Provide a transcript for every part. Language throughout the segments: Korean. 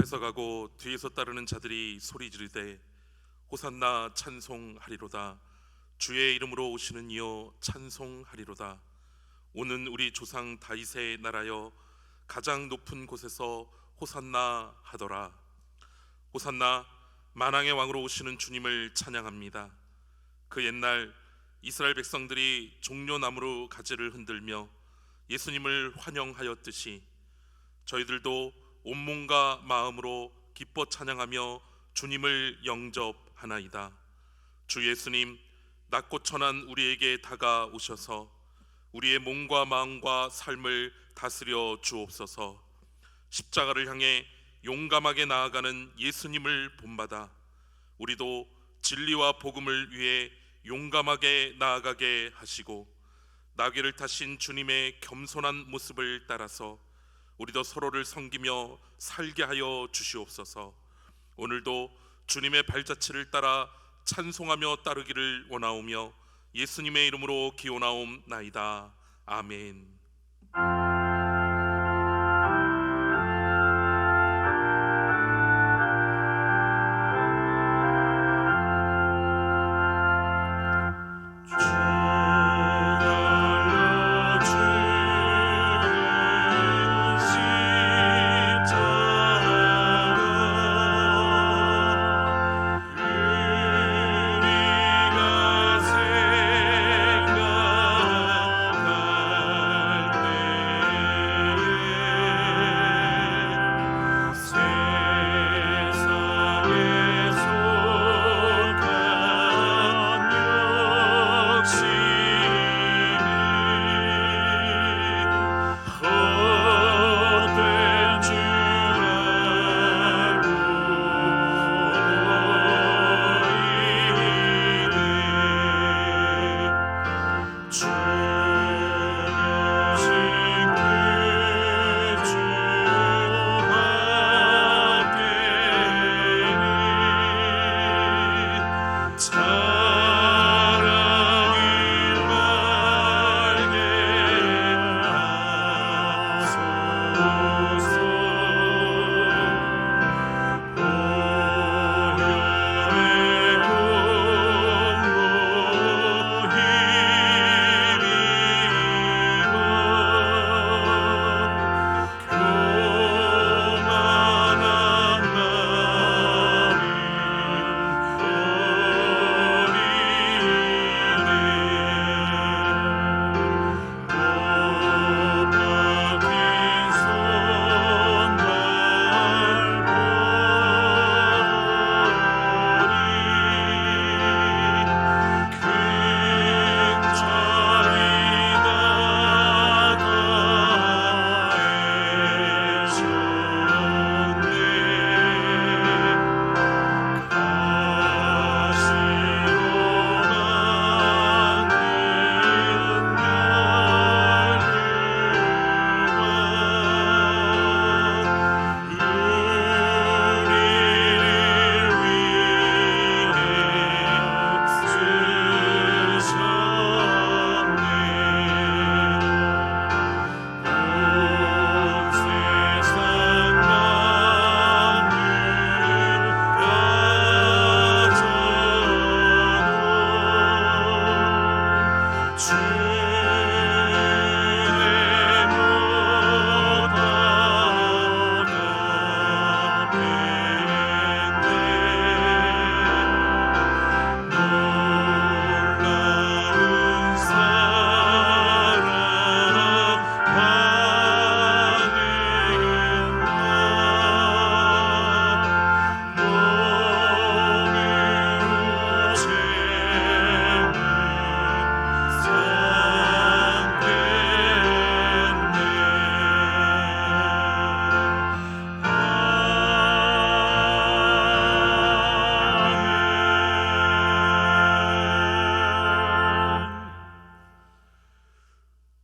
앞에서 가고 뒤에서 따르는 자들이 소리 지르되 호산나 찬송하리로다. 주의 이름으로 오시는 이여 찬송하리로다. 오는 우리 조상 다윗의 나라여 가장 높은 곳에서 호산나 하더라. 호산나, 만왕의 왕으로 오시는 주님을 찬양합니다. 그 옛날 이스라엘 백성들이 종려나무로 가지를 흔들며 예수님을 환영하였듯이 저희들도 온몸과 마음으로 기뻐 찬양하며 주님을 영접하나이다. 주 예수님, 낮고 천한 우리에게 다가오셔서 우리의 몸과 마음과 삶을 다스려 주옵소서. 십자가를 향해 용감하게 나아가는 예수님을 본받아 우리도 진리와 복음을 위해 용감하게 나아가게 하시고, 나귀를 타신 주님의 겸손한 모습을 따라서 우리도 서로를 섬기며 살게 하여 주시옵소서. 오늘도 주님의 발자취를 따라 찬송하며 따르기를 원하오며 예수님의 이름으로 기원하옵나이다. 아멘.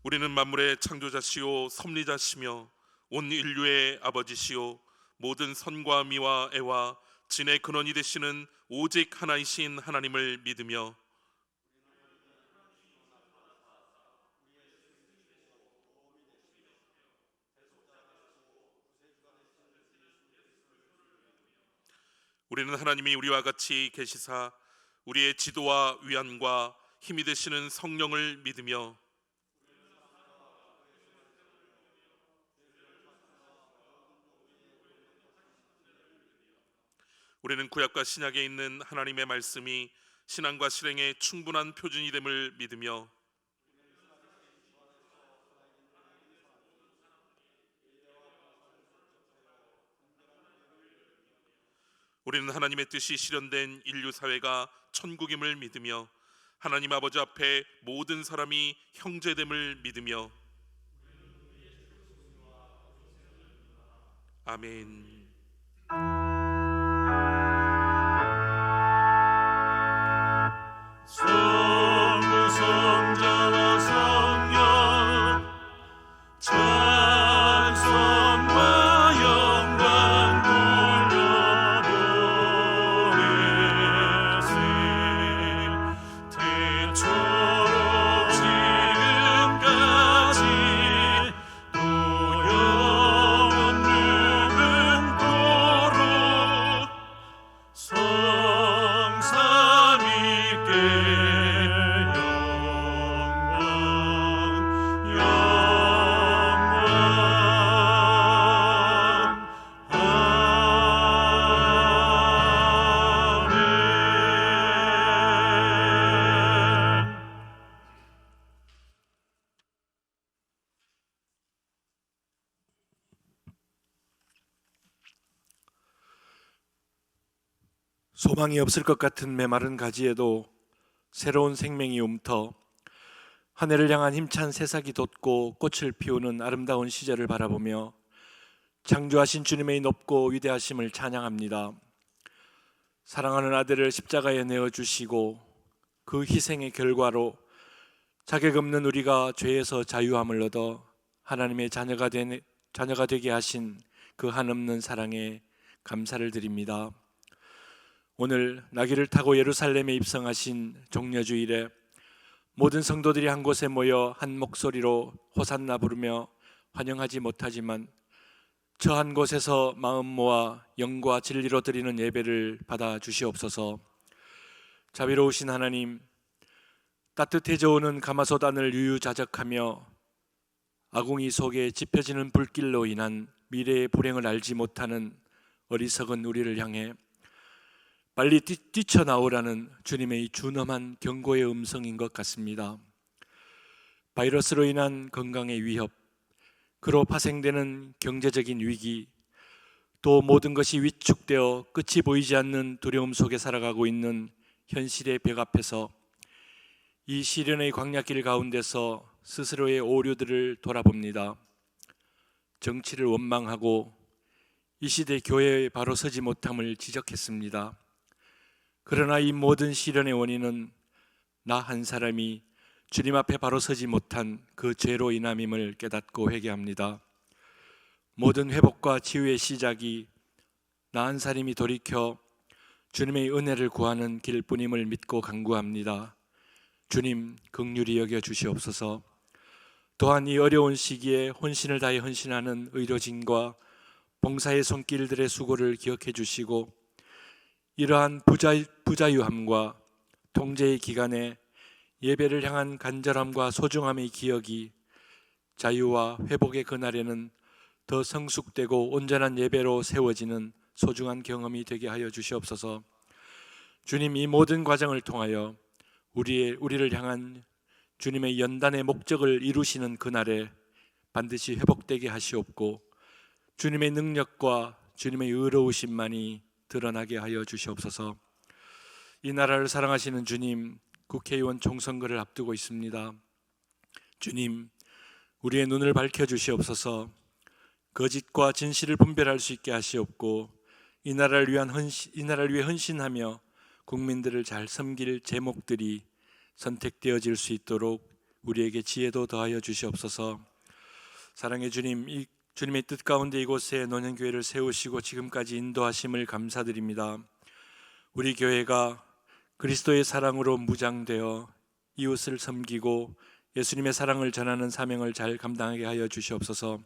우리는 만물의 창조자시요 섭리자시며 온 인류의 아버지시요 모든 선과 미와 애와 진의 근원이 되시는 오직 하나이신 하나님을 믿으며 우리는 하나님이 우리와 같이 계시사 우리의 지도와 위안과 힘이 되시는 성령을 믿으며 우리는 구약과 신약에 있는 하나님의 말씀이 신앙과 실행의 충분한 표준이 됨을 믿으며 우리는 하나님의 뜻이 실현된 인류 사회가 천국임을 믿으며 하나님 아버지 앞에 모든 사람이 형제됨을 믿으며 아멘. 성부 성자와 성령 찬송과 영광 돌려보내세 태초로 지금까지 또 영원은 도록 성삼위께 소망이 없을 것 같은 메마른 가지에도 새로운 생명이 움터 하늘을 향한 힘찬 새싹이 돋고 꽃을 피우는 아름다운 시절을 바라보며 창조하신 주님의 높고 위대하심을 찬양합니다. 사랑하는 아들을 십자가에 내어주시고 그 희생의 결과로 자격 없는 우리가 죄에서 자유함을 얻어 하나님의 자녀가 되게 하신 그 한없는 사랑에 감사를 드립니다. 오늘 나귀를 타고 예루살렘에 입성하신 종려주일에 모든 성도들이 한 곳에 모여 한 목소리로 호산나 부르며 환영하지 못하지만 저 한 곳에서 마음 모아 영과 진리로 드리는 예배를 받아 주시옵소서. 자비로우신 하나님, 따뜻해져 오는 가마솥안을 유유자적하며 아궁이 속에 지펴지는 불길로 인한 미래의 불행을 알지 못하는 어리석은 우리를 향해 빨리 뛰쳐나오라는 주님의 준엄한 경고의 음성인 것 같습니다. 바이러스로 인한 건강의 위협, 그로 파생되는 경제적인 위기, 또 모든 것이 위축되어 끝이 보이지 않는 두려움 속에 살아가고 있는 현실의 벽 앞에서 이 시련의 광야길 가운데서 스스로의 오류들을 돌아봅니다. 정치를 원망하고 이 시대 교회에 바로 서지 못함을 지적했습니다. 그러나 이 모든 시련의 원인은 나 한 사람이 주님 앞에 바로 서지 못한 그 죄로 인함임을 깨닫고 회개합니다. 모든 회복과 치유의 시작이 나 한 사람이 돌이켜 주님의 은혜를 구하는 길뿐임을 믿고 간구합니다. 주님 긍휼히 여겨 주시옵소서. 또한 이 어려운 시기에 혼신을 다해 헌신하는 의료진과 봉사의 손길들의 수고를 기억해 주시고 이러한 부자유함과 통제의 기간에 예배를 향한 간절함과 소중함의 기억이 자유와 회복의 그날에는 더 성숙되고 온전한 예배로 세워지는 소중한 경험이 되게 하여 주시옵소서. 주님, 이 모든 과정을 통하여 우리를 향한 주님의 연단의 목적을 이루시는 그날에 반드시 회복되게 하시옵고 주님의 능력과 주님의 의로우심만이 드러나게 하여 주시옵소서. 이 나라를 사랑하시는 주님, 국회의원 총선거를 앞두고 있습니다. 주님, 우리의 눈을 밝혀 주시옵소서. 거짓과 진실을 분별할 수 있게 하시옵고 이 나라를 위해 헌신하며 국민들을 잘 섬길 제목들이 선택되어질 수 있도록 우리에게 지혜도 더하여 주시옵소서. 사랑의 주님, 이 주님의 뜻 가운데 이곳에 노년교회를 세우시고 지금까지 인도하심을 감사드립니다. 우리 교회가 그리스도의 사랑으로 무장되어 이웃을 섬기고 예수님의 사랑을 전하는 사명을 잘 감당하게 하여 주시옵소서.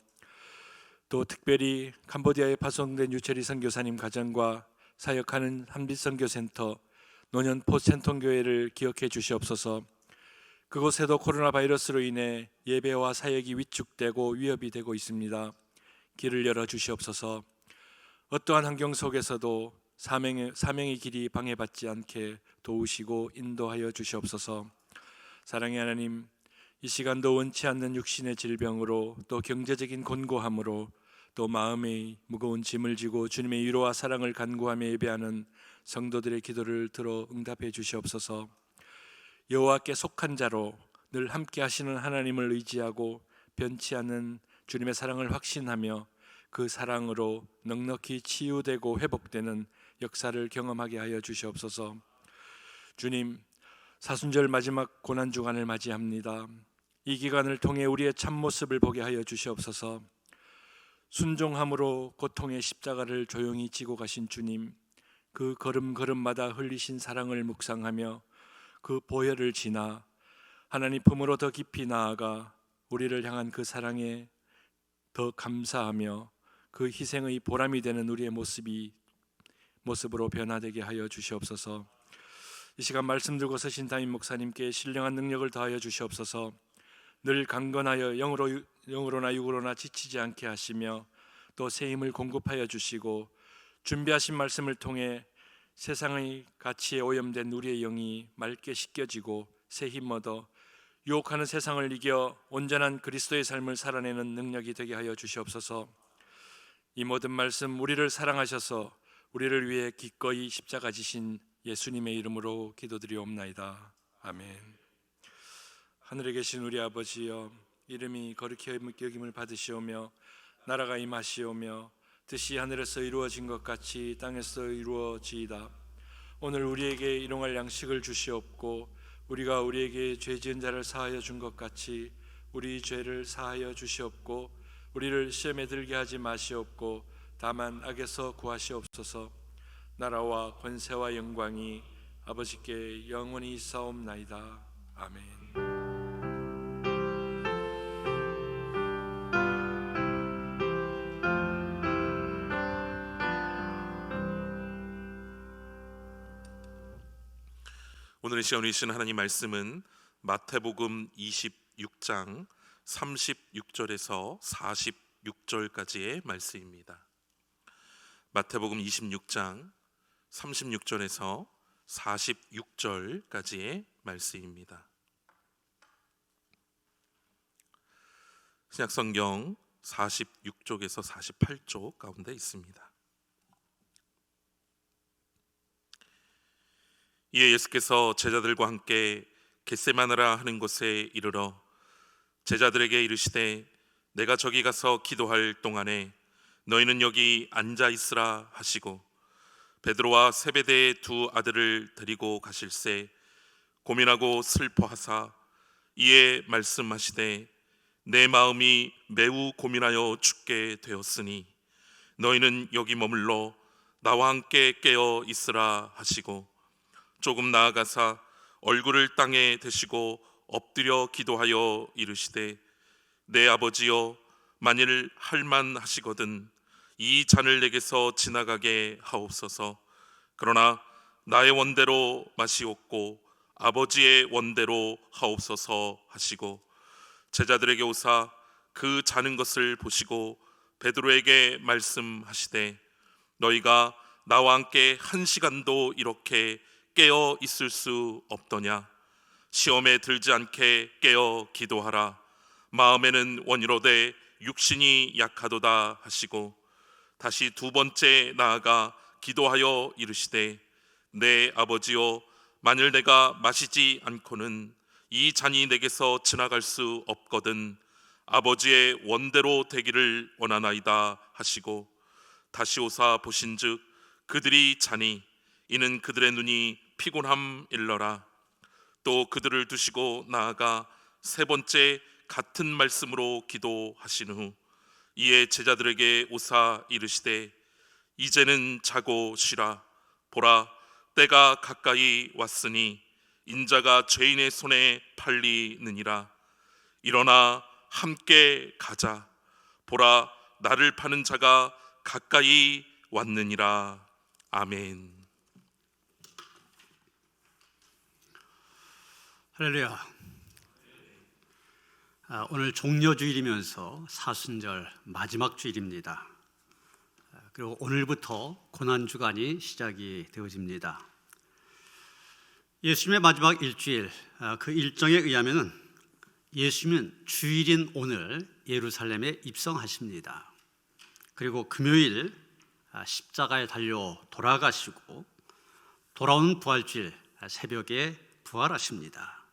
또 특별히 캄보디아에 파송된 유철희 선교사님 가정과 사역하는 한빛선교센터 노년 포센통교회를 기억해 주시옵소서. 그곳에도 코로나 바이러스로 인해 예배와 사역이 위축되고 위협이 되고 있습니다. 길을 열어 주시옵소서. 어떠한 환경 속에서도 사명의 길이 방해받지 않게 도우시고 인도하여 주시옵소서. 사랑의 하나님, 이 시간도 원치 않는 육신의 질병으로 또 경제적인 곤고함으로 또 마음의 무거운 짐을 지고 주님의 위로와 사랑을 간구하며 예배하는 성도들의 기도를 들어 응답해 주시옵소서. 여호와께 속한 자로 늘 함께 하시는 하나님을 의지하고 변치 않는 주님의 사랑을 확신하며 그 사랑으로 넉넉히 치유되고 회복되는 역사를 경험하게 하여 주시옵소서. 주님, 사순절 마지막 고난 주간을 맞이합니다. 이 기간을 통해 우리의 참모습을 보게 하여 주시옵소서. 순종함으로 고통의 십자가를 조용히 지고 가신 주님, 그 걸음걸음마다 흘리신 사랑을 묵상하며 그 보혈을 지나 하나님 품으로 더 깊이 나아가 우리를 향한 그 사랑에 더 감사하며 그 희생의 보람이 되는 우리의 모습으로 변화되게 하여 주시옵소서. 이 시간 말씀 들고 서신 담임 목사님께 신령한 능력을 더하여 주시옵소서. 늘 강건하여 영으로나 육으로나 지치지 않게 하시며 또 새 힘을 공급하여 주시고 준비하신 말씀을 통해 세상의 가치에 오염된 우리의 영이 맑게 씻겨지고 새 힘 얻어 유혹하는 세상을 이겨 온전한 그리스도의 삶을 살아내는 능력이 되게 하여 주시옵소서. 이 모든 말씀 우리를 사랑하셔서 우리를 위해 기꺼이 십자가 지신 예수님의 이름으로 기도드리옵나이다. 아멘. 하늘에 계신 우리 아버지여, 이름이 거룩히 여김을 받으시오며 나라가 임하시오며 뜻이 하늘에서 이루어진 것 같이 땅에서 이루어지이다. 오늘 우리에게 일용할 양식을 주시옵고 우리가 우리에게 죄 지은 자를 사하여 준 것 같이 우리 죄를 사하여 주시옵고 우리를 시험에 들게 하지 마시옵고 다만 악에서 구하시옵소서. 나라와 권세와 영광이 아버지께 영원히 있사옵나이다. 아멘. 오늘 이 시간 우리 주신 하나님 말씀은 마태복음 26장 36절에서 46절까지의 말씀입니다. 마태복음 26장 36절에서 46절까지의 말씀입니다. 신약성경 46쪽에서 48쪽 가운데 있습니다. 이에 예수께서 제자들과 함께 겟세마네라 하는 곳에 이르러 제자들에게 이르시되 내가 저기 가서 기도할 동안에 너희는 여기 앉아 있으라 하시고 베드로와 세베대의 두 아들을 데리고 가실새 고민하고 슬퍼하사 이에 말씀하시되 내 마음이 매우 고민하여 죽게 되었으니 너희는 여기 머물러 나와 함께 깨어 있으라 하시고 조금 나아가사 얼굴을 땅에 대시고 엎드려 기도하여 이르시되 내 아버지여 만일 할만하시거든 이 잔을 내게서 지나가게 하옵소서. 그러나 나의 원대로 마시옵고 아버지의 원대로 하옵소서 하시고 제자들에게 오사 그 자는 것을 보시고 베드로에게 말씀하시되 너희가 나와 함께 1시간도 이렇게 깨어 있을 수 없더냐. 시험에 들지 않게 깨어 기도하라. 마음에는 원이로되 육신이 약하도다 하시고 다시 두 번째 나아가 기도하여 이르시되 내 아버지여 만일 내가 마시지 않고는 이 잔이 내게서 지나갈 수 없거든 아버지의 원대로 되기를 원하나이다 하시고 다시 오사 보신즉 그들이 자니 이는 그들의 눈이 피곤함 일러라. 또 그들을 두시고 나아가 세 번째 같은 말씀으로 기도하신 후 이에 제자들에게 오사 이르시되 이제는 자고 쉬라. 보라 때가 가까이 왔으니 인자가 죄인의 손에 팔리느니라. 일어나 함께 가자. 보라 나를 파는 자가 가까이 왔느니라. 아멘. 할렐루야. 오늘 종려주일이면서 사순절 마지막 주일입니다. 그리고 오늘부터 고난주간이 시작이 되어집니다. 예수님의 마지막 일주일, 그 일정에 의하면 예수님은 주일인 오늘 예루살렘에 입성하십니다. 그리고 금요일 십자가에 달려 돌아가시고 돌아오는 부활주일 새벽에 부활하십니다.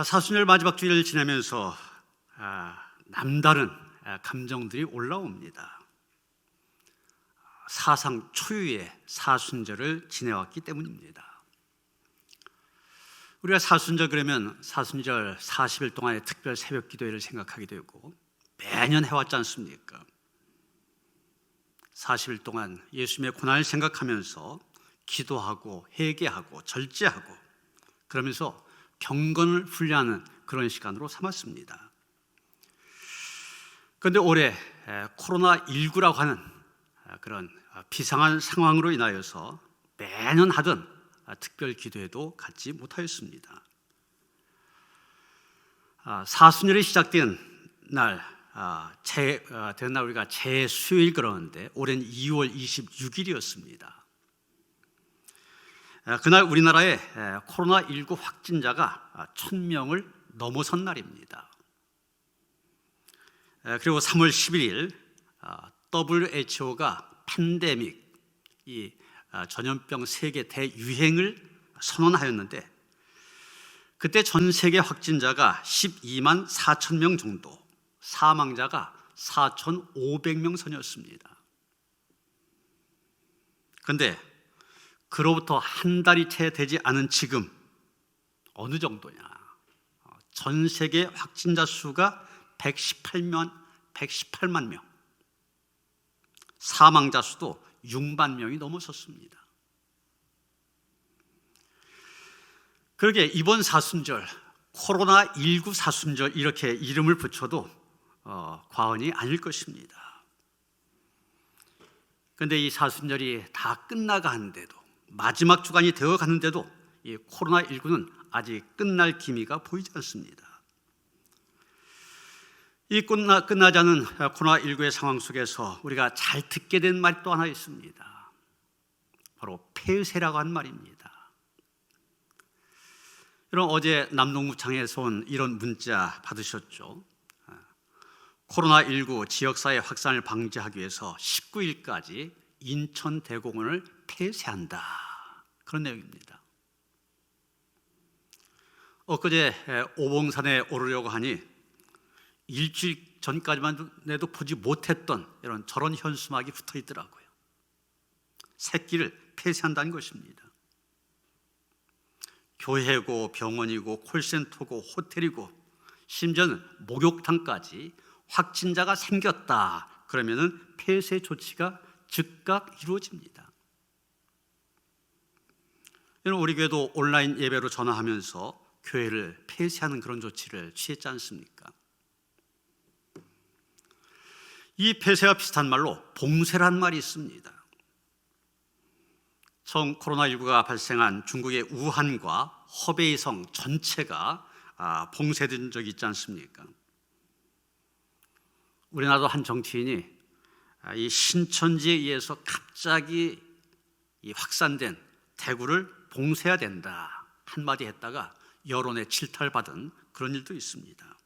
사순절 마지막 주일을 지내면서 남다른 감정들이 올라옵니다. 사상 초유의 사순절을 지내왔기 때문입니다. 우리가 사순절 그러면 사순절 40일 동안의 특별 새벽 기도회를 생각하게 되고 매년 해왔지 않습니까? 40일 동안 예수님의 고난을 생각하면서 기도하고 회개하고 절제하고 그러면서 경건을 훈련하는 그런 시간으로 삼았습니다. 그런데 올해 코로나19라고 하는 그런 비상한 상황으로 인하여서 매년 하던 특별 기도회도 갖지 못하였습니다. 사순절이 시작된 날, 되는 날 우리가 제수요일 그러는데 올해는 2월 26일이었습니다. 그날 우리나라의 코로나19 확진자가 1000명을 넘어선 날입니다. 그리고 3월 11일 WHO가 팬데믹, 이 전염병 세계 대유행을 선언하였는데 그때 전 세계 확진자가 12만 4천 명 정도, 사망자가 4,500명 선이었습니다. 그런데 그로부터 한 달이 채 되지 않은 지금 어느 정도냐? 전 세계 확진자 수가 118만 명, 사망자 수도 6만 명이 넘어섰습니다. 그러게 이번 사순절, 코로나19 사순절 이렇게 이름을 붙여도 과언이 아닐 것입니다. 그런데 이 사순절이 다 끝나가는데도 마지막 주간이 되어 가는데도 이 코로나19는 아직 끝날 기미가 보이지 않습니다. 이 끝나지 않은 코로나19의 상황 속에서 우리가 잘 듣게 된 말이 또 하나 있습니다. 바로 폐쇄라고 한 말입니다. 여러분 어제 남동구청에서 온 이런 문자 받으셨죠? 코로나19 지역사회 확산을 방지하기 위해서 19일까지 인천대공원을 폐쇄한다. 그런 내용입니다. 엊그제 오봉산에 오르려고 하니 일주일 전까지만 해도 보지 못했던 이런 저런 현수막이 붙어 있더라고요. 새끼를 폐쇄한다는 것입니다. 교회고 병원이고 콜센터고 호텔이고 심지어는 목욕탕까지 확진자가 생겼다 그러면은 폐쇄 조치가 즉각 이루어집니다. 우리 교회도 온라인 예배로 전화하면서 교회를 폐쇄하는 그런 조치를 취했지 않습니까? 이 폐쇄와 비슷한 말로 봉쇄란 말이 있습니다. 처음 코로나19가 발생한 중국의 우한과 허베이성 전체가 봉쇄된 적이 있지 않습니까? 우리나라도 한 정치인이 이 신천지에 의해서 갑자기 확산된 대구를 봉쇄해야 된다 한마디 했다가 여론의 질타를 받은 그런 일도 있습니다.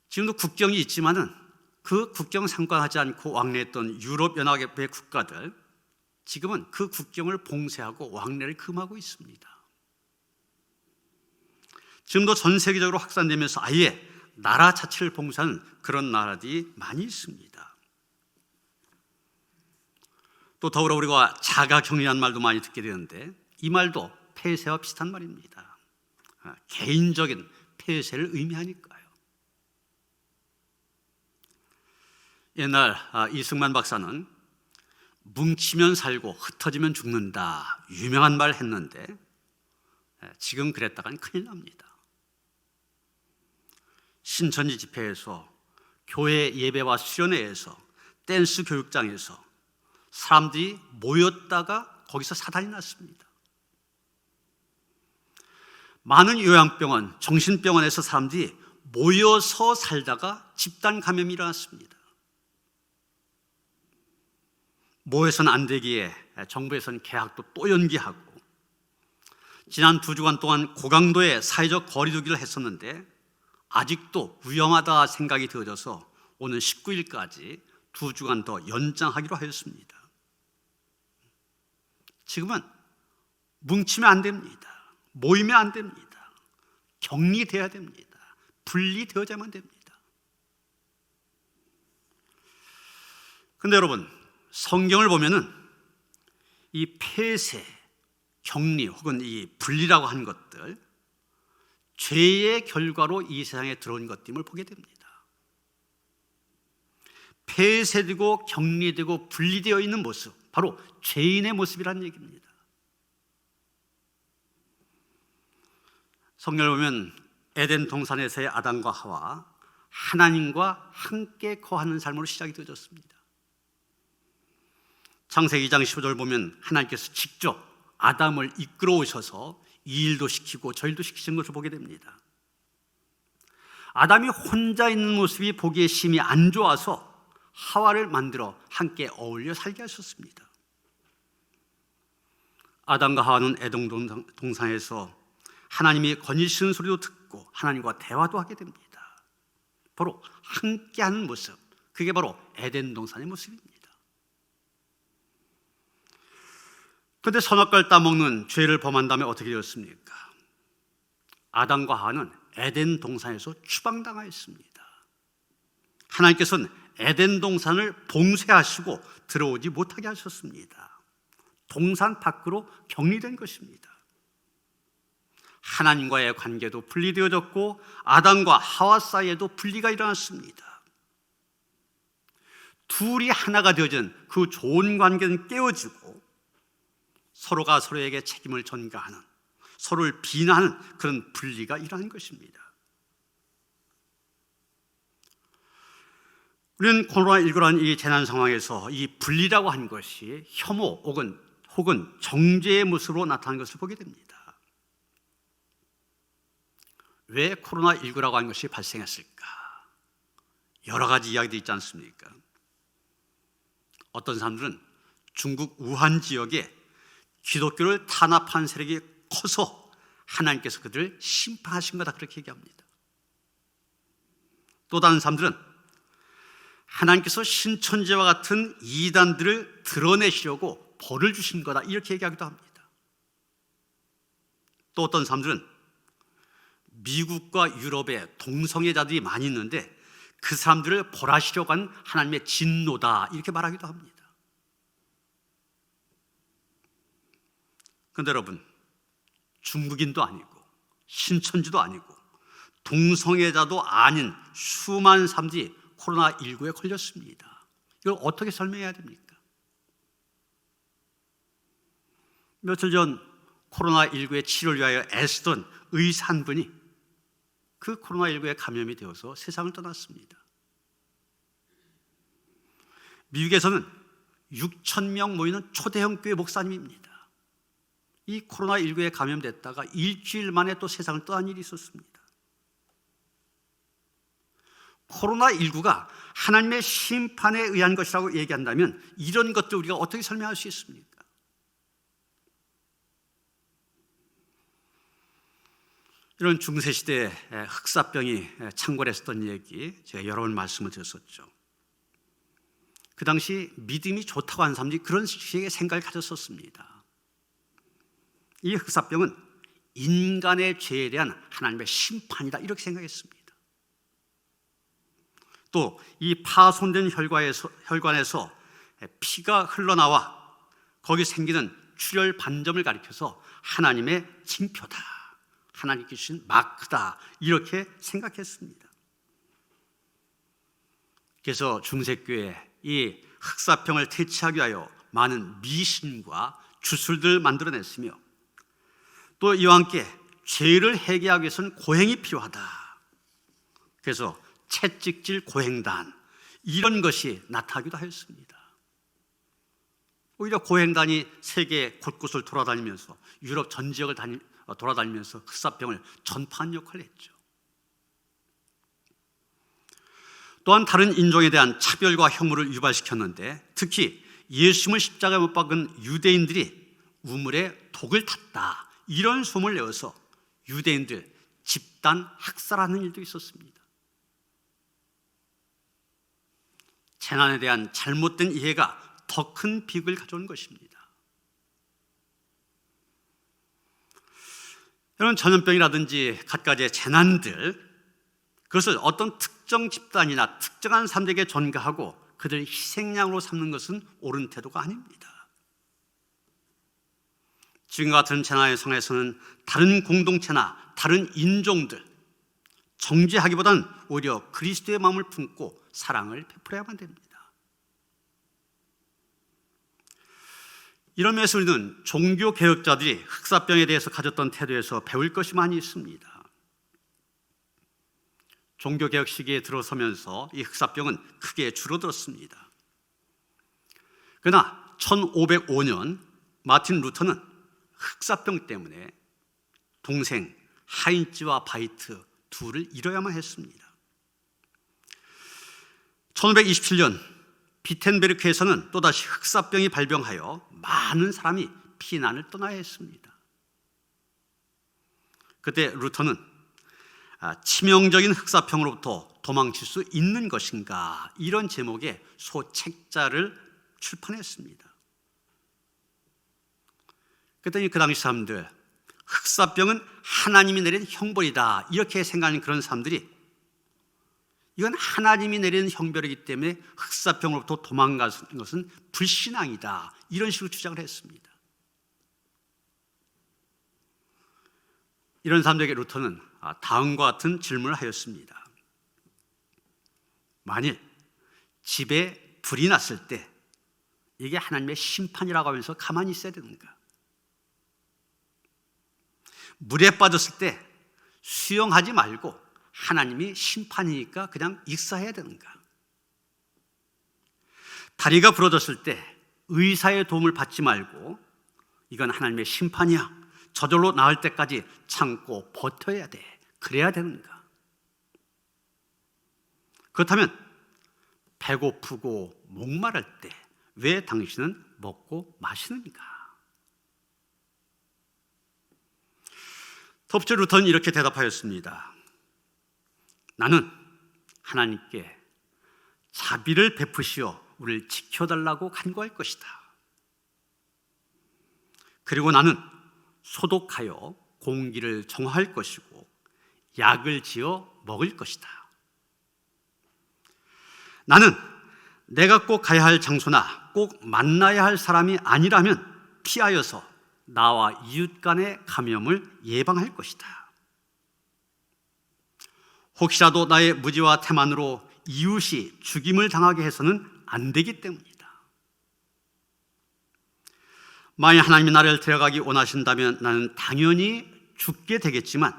지금도 국경이 있지만은 그 국경 상관하지 않고 왕래했던 유럽연합의 국가들 지금은 그 국경을 봉쇄하고 왕래를 금하고 있습니다. 지금도 전 세계적으로 확산되면서 아예 나라 자체를 봉쇄하는 그런 나라들이 많이 있습니다. 또 더불어 우리가 자가격리라는 말도 많이 듣게 되는데 이 말도 폐쇄와 비슷한 말입니다. 개인적인 폐쇄를 의미하니까요. 옛날 이승만 박사는 뭉치면 살고 흩어지면 죽는다 유명한 말 했는데 지금 그랬다간 큰일 납니다. 신천지 집회에서 교회 예배와 수련회에서 댄스 교육장에서 사람들이 모였다가 거기서 사단이 났습니다. 많은 요양병원, 정신병원에서 사람들이 모여서 살다가 집단 감염이 일어났습니다. 모여서는 안 되기에 정부에서는 계약도 또 연기하고, 지난 2주간 동안 고강도의 사회적 거리두기를 했었는데 아직도 위험하다 생각이 되어져서 오는 19일까지 2주간 더 연장하기로 하였습니다. 지금은 뭉치면 안 됩니다. 모이면 안 됩니다. 격리돼야 됩니다. 분리되어야만 됩니다. 그런데 여러분, 성경을 보면은 이 폐쇄, 격리 혹은 이 분리라고 하는 것들, 죄의 결과로 이 세상에 들어온 것임을 보게 됩니다. 폐쇄되고 격리되고 분리되어 있는 모습, 바로 죄인의 모습이라는 얘기입니다. 성경을 보면 에덴 동산에서의 아담과 하와, 하나님과 함께 거하는 삶으로 시작이 되어졌습니다. 창세기 2장 15절 보면 하나님께서 직접 아담을 이끌어 오셔서 이 일도 시키고 저 일도 시키신 것을 보게 됩니다. 아담이 혼자 있는 모습이 보기에 심히 안 좋아서 하와를 만들어 함께 어울려 살게 하셨습니다. 아담과 하와는 에덴 동산에서 하나님이 거니시는 소리도 듣고 하나님과 대화도 하게 됩니다. 바로 함께하는 모습, 그게 바로 에덴 동산의 모습입니다. 그런데 선악과를 따먹는 죄를 범한 다음에 어떻게 되었습니까? 아담과 하와는 에덴 동산에서 추방당하였습니다. 하나님께서는 에덴 동산을 봉쇄하시고 들어오지 못하게 하셨습니다. 동산 밖으로 격리된 것입니다. 하나님과의 관계도 분리되어졌고 아담과 하와 사이에도 분리가 일어났습니다. 둘이 하나가 되어진 그 좋은 관계는 깨어지고 서로가 서로에게 책임을 전가하는, 서로를 비난하는 그런 분리가 일어난 것입니다. 우리는 코로나19라는 이 재난 상황에서 이 분리라고 하는 것이 혐오 혹은 정죄의 모습으로 나타나는 것을 보게 됩니다. 왜 코로나19라고 하는 것이 발생했을까? 여러 가지 이야기도 있지 않습니까? 어떤 사람들은 중국 우한 지역에 기독교를 탄압한 세력이 커서 하나님께서 그들을 심판하신 거다, 그렇게 얘기합니다. 또 다른 사람들은 하나님께서 신천지와 같은 이단들을 드러내시려고 벌을 주신 거다, 이렇게 얘기하기도 합니다. 또 어떤 사람들은 미국과 유럽에 동성애자들이 많이 있는데 그 사람들을 벌하시려고 한 하나님의 진노다, 이렇게 말하기도 합니다. 그런데 여러분, 중국인도 아니고 신천지도 아니고 동성애자도 아닌 수많은 사람들이 코로나19에 걸렸습니다. 이걸 어떻게 설명해야 됩니까? 며칠 전 코로나19의 치료를 위하여 애쓰던 의사 한 분이 그 코로나19에 감염이 되어서 세상을 떠났습니다. 미국에서는 6,000명 모이는 초대형 교회 목사님입니다. 이 코로나19에 감염됐다가 일주일 만에 또 세상을 떠난 일이 있었습니다. 코로나19가 하나님의 심판에 의한 것이라고 얘기한다면 이런 것들 우리가 어떻게 설명할 수 있습니까? 이런 중세시대에 흑사병이 창궐했었던 얘기 제가 여러 번 말씀을 드렸었죠. 그 당시 믿음이 좋다고 하는 사람들이 그런 식의 생각을 가졌었습니다. 이 흑사병은 인간의 죄에 대한 하나님의 심판이다, 이렇게 생각했습니다. 또 이 파손된 혈관에서 피가 흘러나와 거기 생기는 출혈 반점을 가리켜서 하나님의 징표다, 하나님께 주신 마크다, 이렇게 생각했습니다. 그래서 중세교회에 이 흑사병을 퇴치하기 위하여 많은 미신과 주술들을 만들어냈으며 또 이와 함께 죄를 해결하기 위해서는 고행이 필요하다. 그래서 채찍질 고행단, 이런 것이 나타나기도 하였습니다. 오히려 고행단이 세계 곳곳을 돌아다니면서 유럽 전 지역을 돌아다니면서 흑사병을 전파한 역할을 했죠. 또한 다른 인종에 대한 차별과 혐오를 유발시켰는데, 특히 예수님을 십자가에 못 박은 유대인들이 우물에 독을 탔다, 이런 소문을 내어서 유대인들 집단 학살하는 일도 있었습니다. 재난에 대한 잘못된 이해가 더 큰 비극을 가져온 것입니다. 이런 전염병이라든지 갖가지의 재난들, 그것을 어떤 특정 집단이나 특정한 사람들에게 전가하고 그들을 희생양으로 삼는 것은 옳은 태도가 아닙니다. 지금과 같은 재난의 상황에서는 다른 공동체나 다른 인종들 정죄하기보다는 오히려 그리스도의 마음을 품고 사랑을 베풀어야만 됩니다. 이런 면에서 우리는 종교개혁자들이 흑사병에 대해서 가졌던 태도에서 배울 것이 많이 있습니다. 종교개혁 시기에 들어서면서 이 흑사병은 크게 줄어들었습니다. 그러나 1505년 마틴 루터는 흑사병 때문에 동생 하인츠와 바이트 둘을 잃어야만 했습니다. 1527년 비텐베르크에서는 또다시 흑사병이 발병하여 많은 사람이 피난을 떠나야 했습니다. 그때 루터는 치명적인 흑사병으로부터 도망칠 수 있는 것인가, 이런 제목의 소책자를 출판했습니다. 그랬더니 그 당시 사람들, 흑사병은 하나님이 내린 형벌이다 이렇게 생각하는 그런 사람들이, 이건 하나님이 내리는 형벌이기 때문에 흑사병으로부터 도망가는 것은 불신앙이다, 이런 식으로 주장을 했습니다. 이런 사람들에게 루터는 다음과 같은 질문을 하였습니다. 만일 집에 불이 났을 때 이게 하나님의 심판이라고 하면서 가만히 있어야 되는가? 물에 빠졌을 때 수영하지 말고 하나님이 심판이니까 그냥 익사해야 되는가? 다리가 부러졌을 때 의사의 도움을 받지 말고 이건 하나님의 심판이야, 저절로 나을 때까지 참고 버텨야 돼, 그래야 되는가? 그렇다면 배고프고 목마를 때 왜 당신은 먹고 마시는가? 톱째 루터는 이렇게 대답하였습니다. 나는 하나님께 자비를 베푸시어 우리를 지켜달라고 간구할 것이다. 그리고 나는 소독하여 공기를 정화할 것이고 약을 지어 먹을 것이다. 나는 내가 꼭 가야 할 장소나 꼭 만나야 할 사람이 아니라면 피하여서 나와 이웃 간의 감염을 예방할 것이다. 혹시라도 나의 무지와 태만으로 이웃이 죽임을 당하게 해서는 안 되기 때문이다. 만약 하나님이 나를 데려가기 원하신다면 나는 당연히 죽게 되겠지만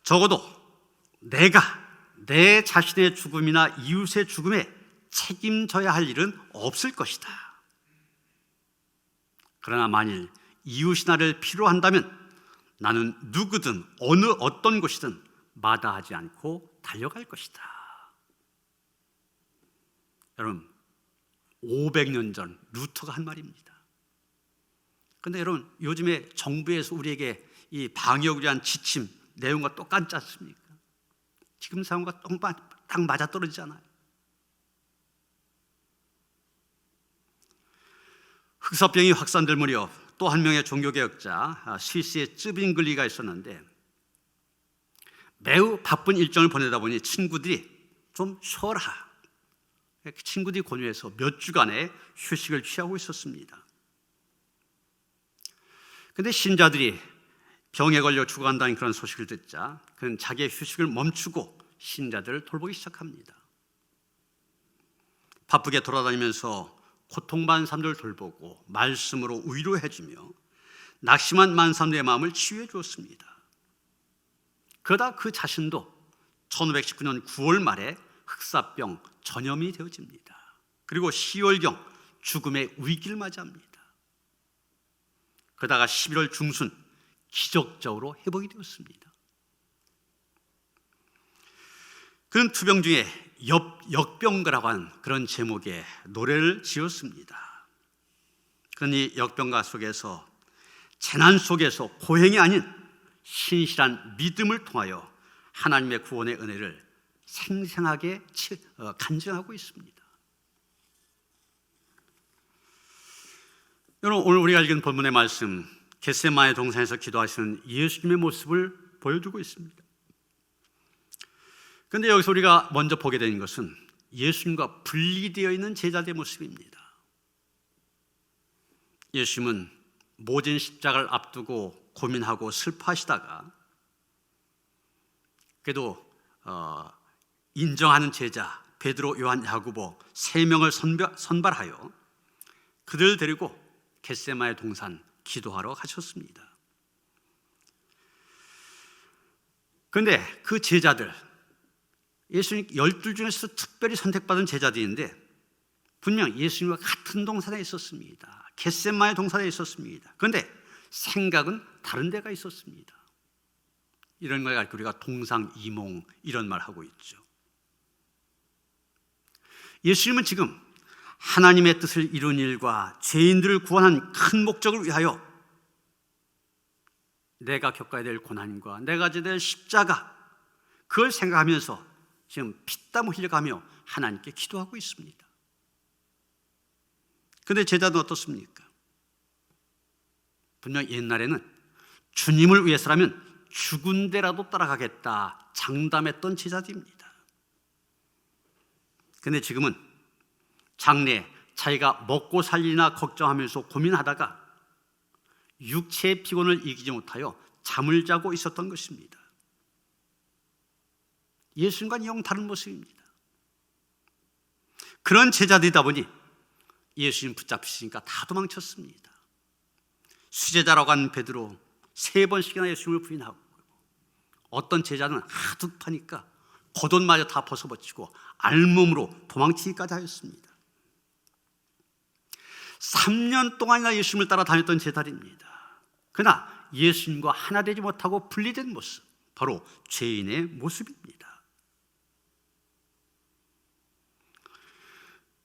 적어도 내가 내 자신의 죽음이나 이웃의 죽음에 책임져야 할 일은 없을 것이다. 그러나 만일 이웃이 나를 필요로 한다면 나는 누구든 어떤 곳이든 마다하지 않고 달려갈 것이다. 여러분, 500년 전 루터가 한 말입니다. 그런데 여러분, 요즘에 정부에서 우리에게 이 방역을 위한 지침 내용과 똑같지 않습니까? 지금 상황과 딱 맞아떨어지잖아요. 흑사병이 확산될 무렵 또 한 명의 종교개혁자, 스위스의 쯔빙글리가 있었는데 매우 바쁜 일정을 보내다 보니 친구들이 좀 쉬어라, 친구들이 권유해서 몇 주간의 휴식을 취하고 있었습니다. 그런데 신자들이 병에 걸려 죽어간다는 그런 소식을 듣자 그는 자기의 휴식을 멈추고 신자들을 돌보기 시작합니다. 바쁘게 돌아다니면서 고통받는 사람들을 돌보고 말씀으로 위로해주며 낙심한 많은 사람들의 마음을 치유해 주었습니다. 그러다 그 자신도 1519년 9월 말에 흑사병 전염이 되어집니다. 그리고 10월경 죽음의 위기를 맞이합니다. 그러다가 11월 중순 기적적으로 회복이 되었습니다. 그는 투병 중에 역병가라고 하는 그런 제목의 노래를 지었습니다. 그는 이 역병가 속에서 재난 속에서 고행이 아닌 신실한 믿음을 통하여 하나님의 구원의 은혜를 생생하게 간증하고 있습니다. 여러분, 오늘 우리가 읽은 본문의 말씀, 겟세마네 동산에서 기도하시는 예수님의 모습을 보여주고 있습니다. 그런데 여기서 우리가 먼저 보게 되는 것은 예수님과 분리되어 있는 제자들의 모습입니다. 예수님은 모진 십자가를 앞두고 고민하고 슬퍼하시다가 그래도 인정하는 제자 베드로, 요한, 야고보 3명을 선발하여 그들을 데리고 겟세마네 동산 기도하러 가셨습니다. 그런데 그 제자들, 예수님 12 중에서 특별히 선택받은 제자들인데 분명 예수님과 같은 동산에 있었습니다. 겟세마네 동산에 있었습니다. 그런데 생각은 다른 데가 있었습니다. 이런 걸 가지고 우리가 동상이몽 이런 말 하고 있죠. 예수님은 지금 하나님의 뜻을 이룬 일과 죄인들을 구원한 큰 목적을 위하여 내가 겪어야 될 고난과 내가 져야 될 십자가, 그걸 생각하면서 지금 피땀 흘려가며 하나님께 기도하고 있습니다. 그런데 제자들은 어떻습니까? 분명 옛날에는 주님을 위해서라면 죽은 데라도 따라가겠다 장담했던 제자들입니다. 그런데 지금은 장래 자기가 먹고 살리나 걱정하면서 고민하다가 육체의 피곤을 이기지 못하여 잠을 자고 있었던 것입니다. 예수님과는 영 다른 모습입니다. 그런 제자들이다 보니 예수님 붙잡히시니까 다 도망쳤습니다. 수제자라고 하는 베드로 3번씩이나 예수님을 부인하고, 어떤 제자는 하도 급하니까 겉옷마저 다 벗어버리고 알몸으로 도망치기까지 하였습니다. 3년 동안이나 예수님을 따라 다녔던 제자들입니다. 그러나 예수님과 하나 되지 못하고 분리된 모습, 바로 죄인의 모습입니다.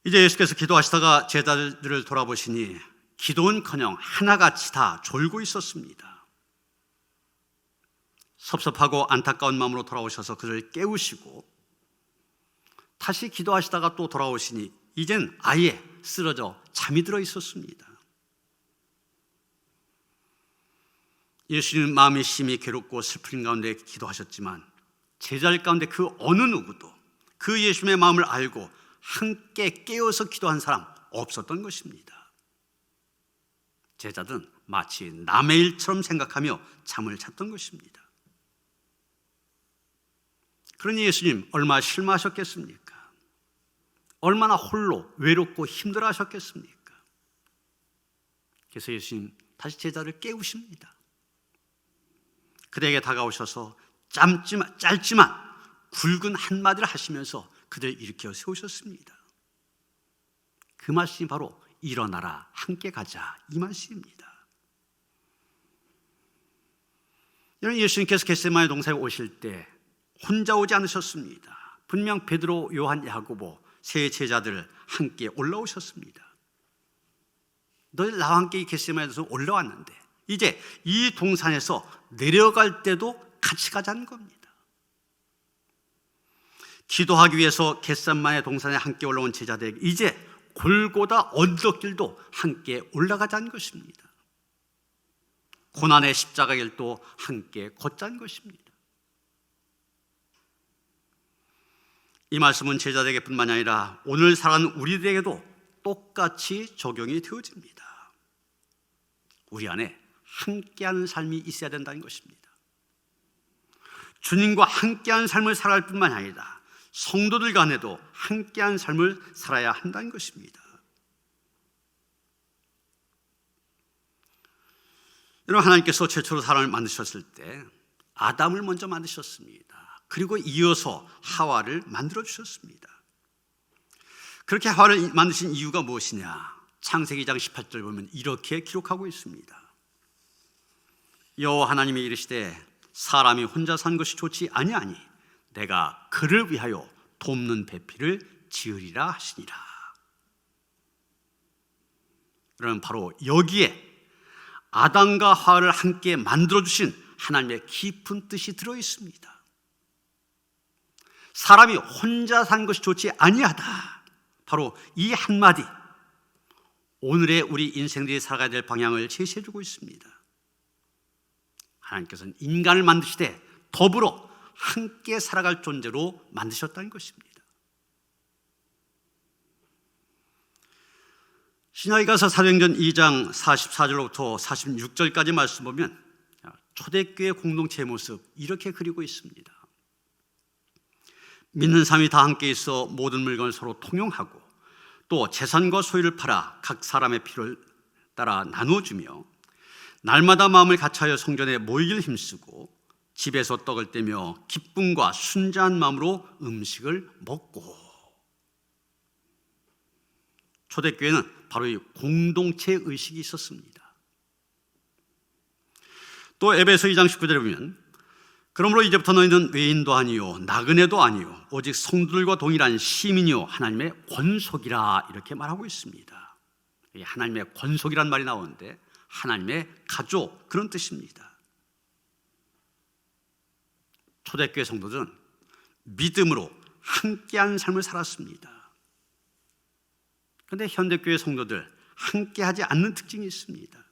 이제 예수께서 기도하시다가 제자들을 돌아보시니 기도는커녕 하나같이 다 졸고 있었습니다. 섭섭하고 안타까운 마음으로 돌아오셔서 그를 깨우시고 다시 기도하시다가 또 돌아오시니 이젠 아예 쓰러져 잠이 들어 있었습니다. 예수님은 마음이 심히 괴롭고 슬픈 가운데 기도하셨지만 제자들 가운데 그 어느 누구도 그 예수님의 마음을 알고 함께 깨어서 기도한 사람 없었던 것입니다. 제자들은 마치 남의 일처럼 생각하며 잠을 잤던 것입니다. 그러니 예수님 얼마나 실망하셨겠습니까? 얼마나 홀로 외롭고 힘들어 하셨겠습니까? 그래서 예수님 다시 제자를 깨우십니다. 그들에게 다가오셔서 짧지만 굵은 한마디를 하시면서 그들을 일으켜 세우셨습니다. 그 말씀이 바로 일어나라 함께 가자 이 말씀입니다. 여러분, 예수님께서 겟세마네 동산에 오실 때 혼자 오지 않으셨습니다. 분명 베드로, 요한, 야고보 세 제자들 함께 올라오셨습니다. 너희 나와 함께 이 겟세마네에서 올라왔는데 이제 이 동산에서 내려갈 때도 같이 가자는 겁니다. 기도하기 위해서 겟세마네 동산에 함께 올라온 제자들에게 이제 골고다 언덕길도 함께 올라가자는 것입니다. 고난의 십자가 길도 함께 걷자는 것입니다. 이 말씀은 제자들에게 뿐만 아니라 오늘 살아가는 우리들에게도 똑같이 적용이 되어집니다. 우리 안에 함께하는 삶이 있어야 된다는 것입니다. 주님과 함께하는 삶을 살아갈 뿐만 아니라 성도들 간에도 함께하는 삶을 살아야 한다는 것입니다. 여러분, 하나님께서 최초로 사람을 만드셨을 때 아담을 먼저 만드셨습니다. 그리고 이어서 하와를 만들어 주셨습니다. 그렇게 하와를 만드신 이유가 무엇이냐? 창세기 2장 18절 보면 이렇게 기록하고 있습니다. 여호와 하나님이 이르시되 사람이 혼자 산 것이 좋지 아니하니 내가 그를 위하여 돕는 배필을 지으리라 하시니라. 그러면 바로 여기에 아담과 하와를 함께 만들어 주신 하나님의 깊은 뜻이 들어 있습니다. 사람이 혼자 산 것이 좋지 아니하다. 바로 이 한마디, 오늘의 우리 인생들이 살아가야 될 방향을 제시해 주고 있습니다. 하나님께서는 인간을 만드시되 더불어 함께 살아갈 존재로 만드셨다는 것입니다. 신약에서 사도행전 2장 44절로부터 46절까지 말씀 보면 초대교회 공동체의 모습 이렇게 그리고 있습니다. 믿는 사람이 다 함께 있어 모든 물건을 서로 통용하고 또 재산과 소유를 팔아 각 사람의 필요를 따라 나누어주며 날마다 마음을 같이하여 성전에 모이기를 힘쓰고 집에서 떡을 떼며 기쁨과 순전한 마음으로 음식을 먹고. 초대교회는 바로 이 공동체 의식이 있었습니다. 또 에베소 2장 19절에 보면 그러므로 이제부터 너희는 외인도 아니요 나그네도 아니요 오직 성도들과 동일한 시민이요 하나님의 권속이라 이렇게 말하고 있습니다. 하나님의 권속이란 말이 나오는데 하나님의 가족, 그런 뜻입니다. 초대교회 성도들은 믿음으로 함께한 삶을 살았습니다. 그런데 현대교회 성도들 함께하지 않는 특징이 있습니다.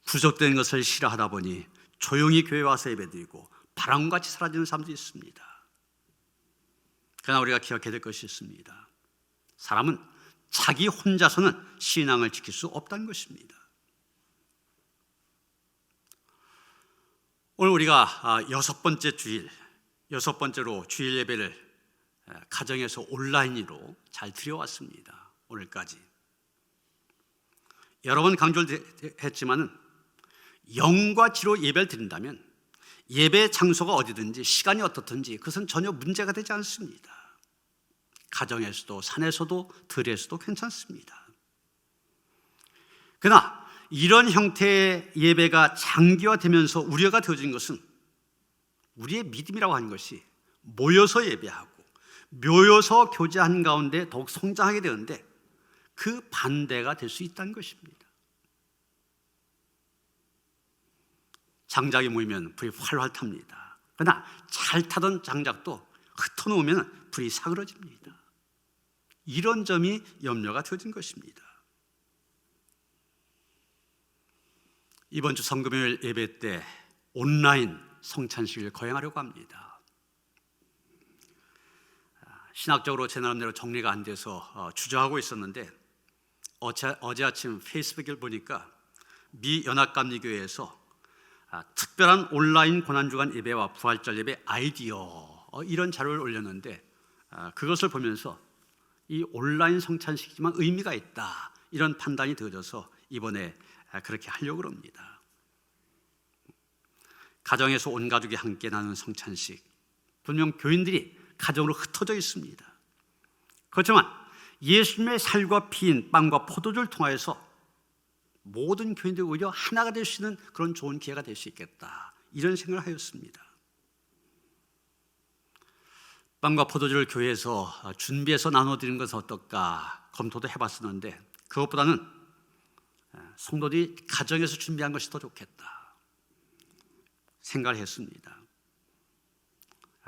구속된 것을 싫어하다 보니 조용히 교회 와서 예배드리고 바람같이 사라지는 사람도 있습니다. 그러나 우리가 기억해야 될 것이 있습니다. 사람은 자기 혼자서는 신앙을 지킬 수 없다는 것입니다. 오늘 우리가 여섯 번째로 주일 예배를 가정에서 온라인으로 잘 드려왔습니다. 오늘까지 여러 번 강조를 했지만은 영과 지로 예배를 드린다면 예배 장소가 어디든지 시간이 어떻든지 그것은 전혀 문제가 되지 않습니다. 가정에서도 산에서도 들에서도 괜찮습니다. 그러나 이런 형태의 예배가 장기화되면서 우려가 되어진 것은 우리의 믿음이라고 하는 것이 모여서 예배하고 모여서 교제한 가운데 더욱 성장하게 되는데 그 반대가 될 수 있다는 것입니다. 장작이 모이면 불이 활활 탑니다. 그러나 잘 타던 장작도 흩어놓으면 불이 사그러집니다. 이런 점이 염려가 되어진 것입니다. 이번 주 성금요일 예배 때 온라인 성찬식을 거행하려고 합니다. 신학적으로 제 나름대로 정리가 안 돼서 주저하고 있었는데 어제 아침 페이스북을 보니까 미 연합감리교회에서 특별한 온라인 고난주간 예배와 부활절 예배 아이디어 이런 자료를 올렸는데 그것을 보면서 이 온라인 성찬식이지만 의미가 있다 이런 판단이 되어져서 이번에 그렇게 하려고 합니다. 가정에서 온 가족이 함께 나누는 성찬식, 분명 교인들이 가정으로 흩어져 있습니다. 그렇지만 예수님의 살과 피인 빵과 포도주를 통하여서 모든 교인들이 오히려 하나가 될 수 있는 그런 좋은 기회가 될 수 있겠다 이런 생각을 하였습니다. 빵과 포도주를 교회에서 준비해서 나눠드리는 것은 어떨까 검토도 해봤었는데 그것보다는 성도들이 가정에서 준비한 것이 더 좋겠다 생각을 했습니다.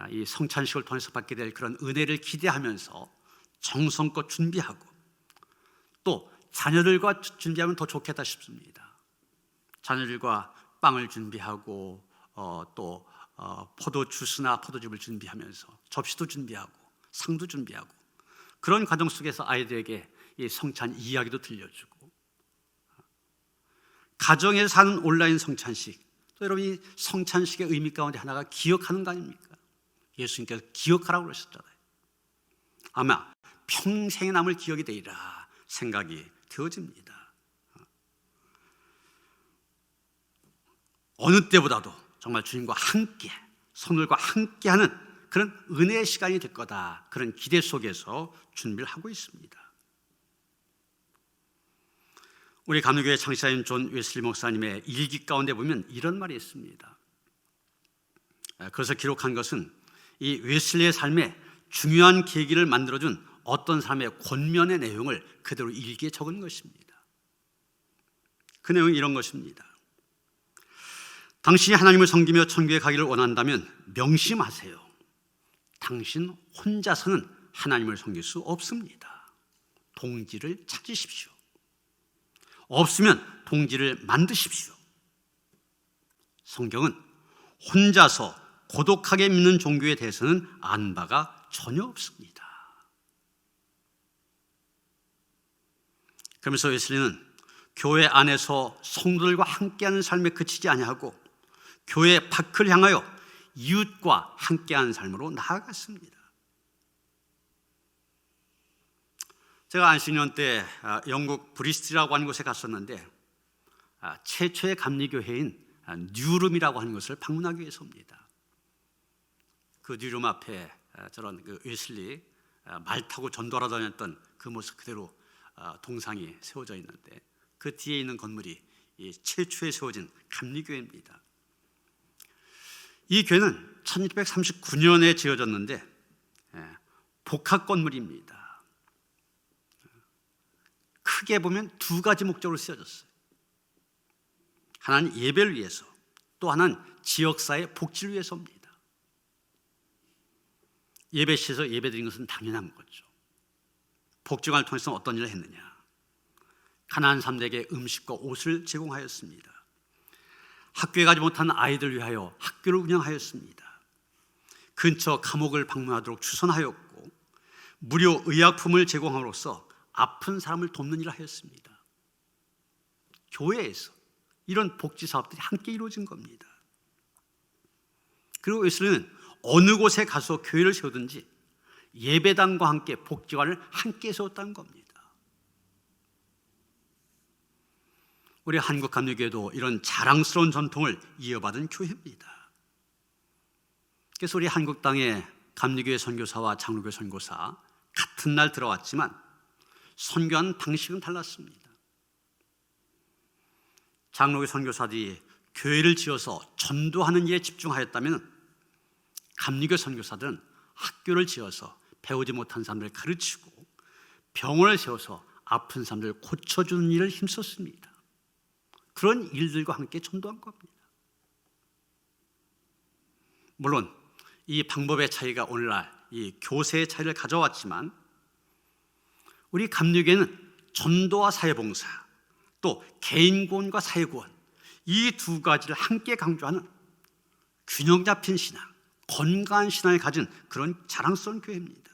이 성찬식을 통해서 받게 될 그런 은혜를 기대하면서 정성껏 준비하고 또 자녀들과 준비하면 더 좋겠다 싶습니다. 자녀들과 빵을 준비하고 또 포도주스나 포도즙을 준비하면서 접시도 준비하고 상도 준비하고 그런 과정 속에서 아이들에게 이 성찬 이야기도 들려주고 가정에서 사는 온라인 성찬식, 또 여러분이 성찬식의 의미 가운데 하나가 기억하는 거 아닙니까? 예수님께서 기억하라고 그러셨잖아요. 아마 평생에 남을 기억이 되리라 생각이 되어집니다. 어느 때보다도 정말 주님과 함께 성도들과 함께하는 그런 은혜의 시간이 될 거다. 그런 기대 속에서 준비를 하고 있습니다. 우리 감리교회 창시자인 존 웨슬리 목사님의 일기 가운데 보면 이런 말이 있습니다. 그래서 기록한 것은 이 웨슬리의 삶에 중요한 계기를 만들어준 어떤 사람의 권면의 내용을 그대로 일기에 적은 것입니다. 그 내용이 이런 것입니다. 당신이 하나님을 섬기며 천국에 가기를 원한다면 명심하세요. 당신 혼자서는 하나님을 섬길 수 없습니다. 동지를 찾으십시오. 없으면 동지를 만드십시오. 성경은 혼자서 고독하게 믿는 종교에 대해서는 안 바가 전혀 없습니다. 그러면서 웨슬리는 교회 안에서 성도들과 함께하는 삶에 그치지 아니하고 교회 밖을 향하여 이웃과 함께하는 삶으로 나아갔습니다. 제가 안식년 때 영국 브리스톨이라고 하는 곳에 갔었는데 최초의 감리교회인 뉴룸이라고 하는 것을 방문하기 위해서입니다. 그 뉴룸 앞에 저런 그 웨슬리 말 타고 전도하러 다녔던 그 모습 그대로 동상이 세워져 있는데 그 뒤에 있는 건물이 이 최초에 세워진 감리교회입니다. 이 교회는 1639년에 지어졌는데 복합 건물입니다. 크게 보면 두 가지 목적으로 쓰여졌어요. 하나는 예배를 위해서, 또 하나는 지역사회 복지를 위해서입니다. 예배시에서 예배드린 것은 당연한 거죠. 복지관을 통해서 어떤 일을 했느냐? 가난한 사람들에게 음식과 옷을 제공하였습니다. 학교에 가지 못한 아이들 위하여 학교를 운영하였습니다. 근처 감옥을 방문하도록 추선하였고 무료 의약품을 제공함으로써 아픈 사람을 돕는 일을 하였습니다. 교회에서 이런 복지 사업들이 함께 이루어진 겁니다. 그리고 웨슬리는 어느 곳에 가서 교회를 세우든지 예배당과 함께 복지관을 함께 세웠다는 겁니다. 우리 한국 감리교회도 이런 자랑스러운 전통을 이어받은 교회입니다. 그래서 우리 한국 땅에 감리교회 선교사와 장로교회 선교사 같은 날 들어왔지만 선교하는 방식은 달랐습니다. 장로교회 선교사들이 교회를 지어서 전도하는 일에 집중하였다면 감리교회 선교사들은 학교를 지어서 배우지 못한 사람들을 가르치고 병원을 세워서 아픈 사람들을 고쳐주는 일을 힘썼습니다. 그런 일들과 함께 전도한 겁니다. 물론 이 방법의 차이가 오늘날 이 교세의 차이를 가져왔지만 우리 감리교회는 전도와 사회봉사, 또 개인구원과 사회구원, 이 두 가지를 함께 강조하는 균형 잡힌 신앙, 건강한 신앙을 가진 그런 자랑스러운 교회입니다.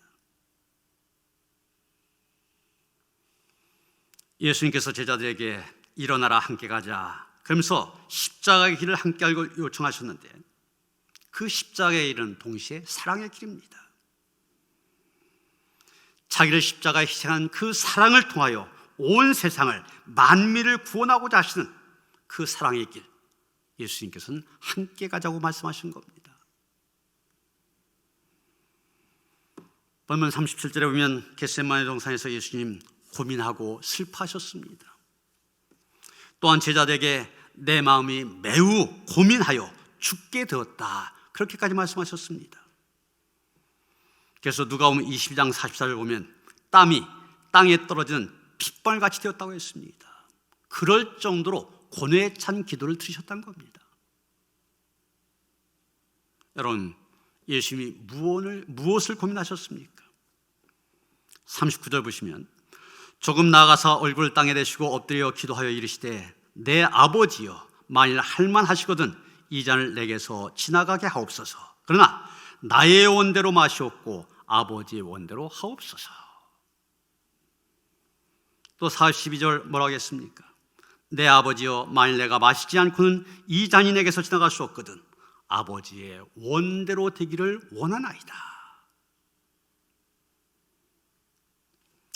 예수님께서 제자들에게 일어나라 함께 가자 그러면서 십자가의 길을 함께 알고 요청하셨는데 그 십자가의 길은 동시에 사랑의 길입니다. 자기를 십자가에 희생한 그 사랑을 통하여 온 세상을 만민을 구원하고자 하시는 그 사랑의 길, 예수님께서는 함께 가자고 말씀하신 겁니다. 본문 37절에 보면 겟세마네 동산에서 예수님 고민하고 슬퍼하셨습니다. 또한 제자들에게 내 마음이 매우 고민하여 죽게 되었다, 그렇게까지 말씀하셨습니다. 그래서 누가복음 22장 44절을 보면 땀이 땅에 떨어지는 핏발같이 되었다고 했습니다. 그럴 정도로 고뇌에 찬 기도를 드리셨다는 겁니다. 여러분, 예수님이 무엇을 고민하셨습니까? 39절 보시면 조금 나아가서 얼굴을 땅에 대시고 엎드려 기도하여 이르시되 내 아버지여, 만일 할만하시거든 이 잔을 내게서 지나가게 하옵소서. 그러나 나의 원대로 마시옵고 아버지의 원대로 하옵소서. 또 42절 뭐라고 하겠습니까? 내 아버지여, 만일 내가 마시지 않고는 이 잔이 내게서 지나갈 수 없거든 아버지의 원대로 되기를 원하나이다.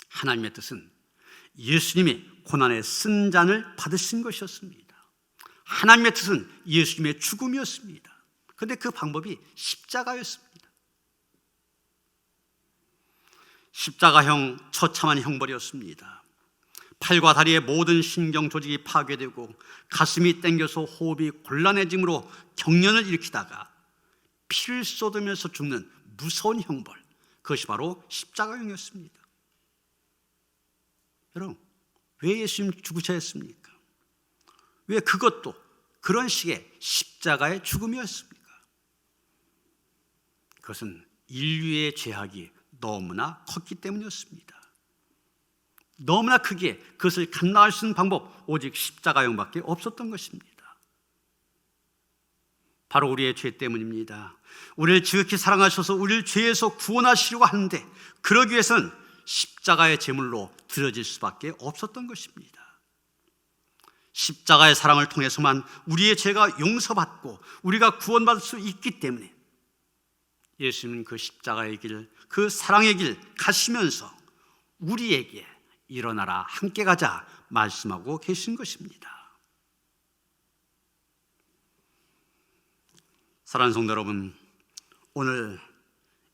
하나님의 뜻은 예수님이 고난의 쓴 잔을 받으신 것이었습니다. 하나님의 뜻은 예수님의 죽음이었습니다. 그런데 그 방법이 십자가였습니다. 십자가형 처참한 형벌이었습니다. 팔과 다리의 모든 신경 조직이 파괴되고 가슴이 땡겨서 호흡이 곤란해짐으로 경련을 일으키다가 피를 쏟으면서 죽는 무서운 형벌, 그것이 바로 십자가형이었습니다. 여러분, 왜 예수님 죽으셔야 했습니까? 왜 그것도 그런 식의 십자가의 죽음이었습니까? 그것은 인류의 죄악이 너무나 컸기 때문이었습니다. 너무나 크기에 그것을 감당할 수 있는 방법, 오직 십자가형밖에 없었던 것입니다. 바로 우리의 죄 때문입니다. 우리를 지극히 사랑하셔서 우리를 죄에서 구원하시려고 하는데, 그러기 위해서는 십자가의 제물로 드려질 수밖에 없었던 것입니다. 십자가의 사랑을 통해서만 우리의 죄가 용서받고 우리가 구원받을 수 있기 때문에 예수님은 그 십자가의 길, 그 사랑의 길 가시면서 우리에게 일어나라, 함께 가자 말씀하고 계신 것입니다. 사랑하는 성도 여러분, 오늘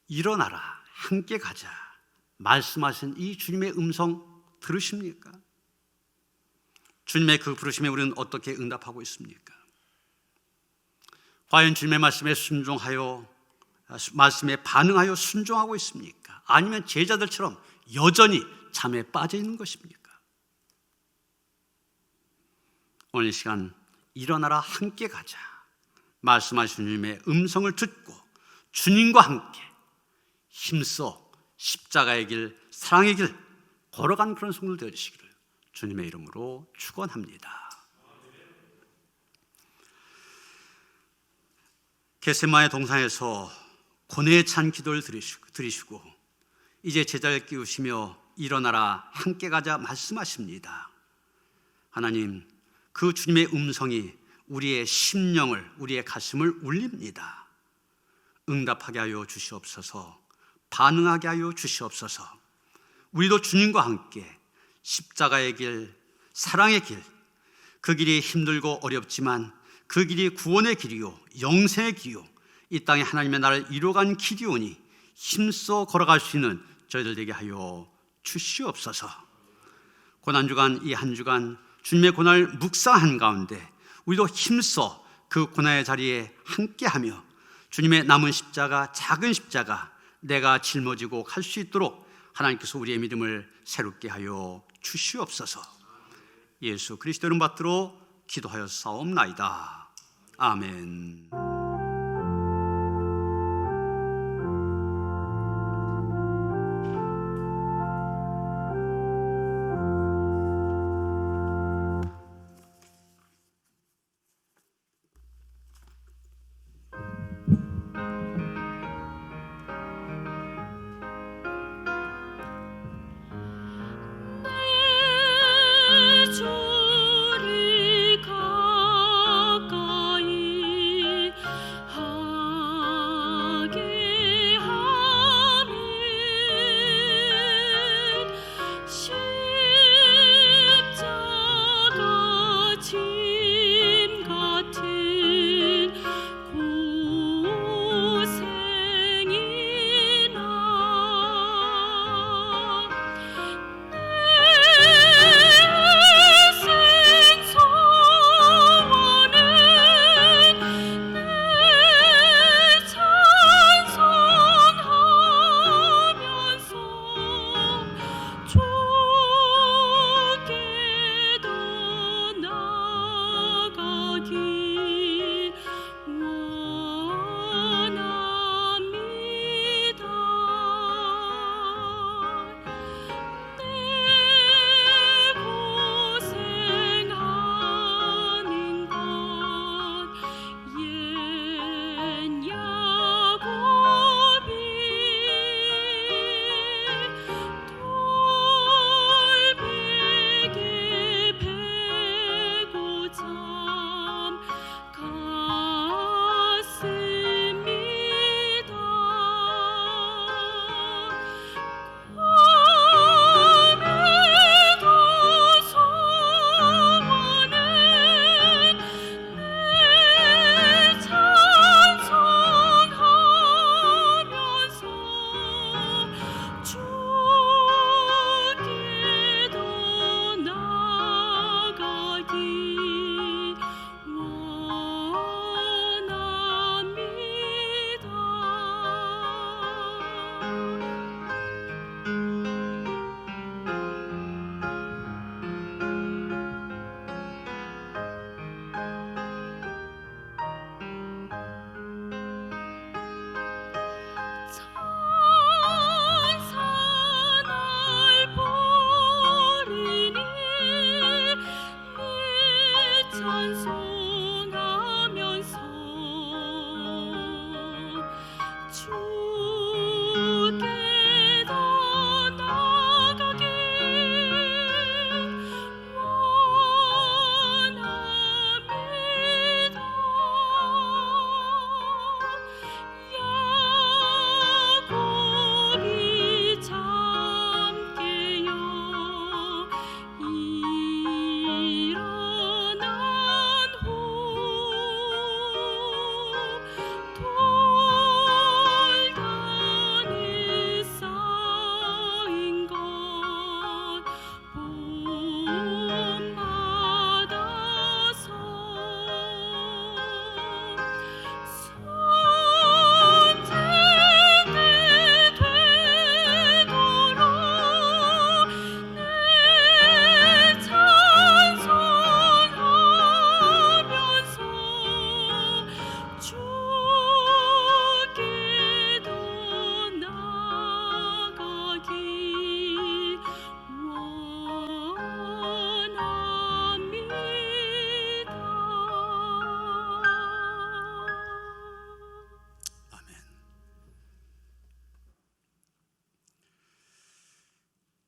일어나라, 함께 가자 말씀하신 이 주님의 음성 들으십니까? 주님의 그 부르심에 우리는 어떻게 응답하고 있습니까? 과연 주님의 말씀에 순종하여, 말씀에 반응하여 순종하고 있습니까? 아니면 제자들처럼 여전히 잠에 빠져 있는 것입니까? 오늘 이 시간 일어나라, 함께 가자 말씀하신 주님의 음성을 듣고 주님과 함께 힘써 십자가의 길, 사랑의 길 걸어간 그런 성도들 되시기를 주님의 이름으로 축원합니다. 겟세마네 동산에서 고뇌에 찬 기도를 들으시고 이제 제자를 끼우시며 일어나라, 함께 가자 말씀하십니다. 하나님, 그 주님의 음성이 우리의 심령을, 우리의 가슴을 울립니다. 응답하게 하여 주시옵소서. 반응하게 하여 주시옵소서. 우리도 주님과 함께 십자가의 길, 사랑의 길, 그 길이 힘들고 어렵지만 그 길이 구원의 길이요, 영생의 길이요, 이 땅에 하나님의 나라를 이루어간 길이오니 힘써 걸어갈 수 있는 저희들 되게 하여 주시옵소서. 고난주간, 이 한 주간 주님의 고난을 묵상한 가운데 우리도 힘써 그 고난의 자리에 함께하며 주님의 남은 십자가, 작은 십자가 내가 짊어지고 갈 수 있도록 하나님께서 우리의 믿음을 새롭게 하여 주시옵소서. 예수 그리스도 이름 받들어 기도하여 싸움나이다. 아멘. 주리 가까이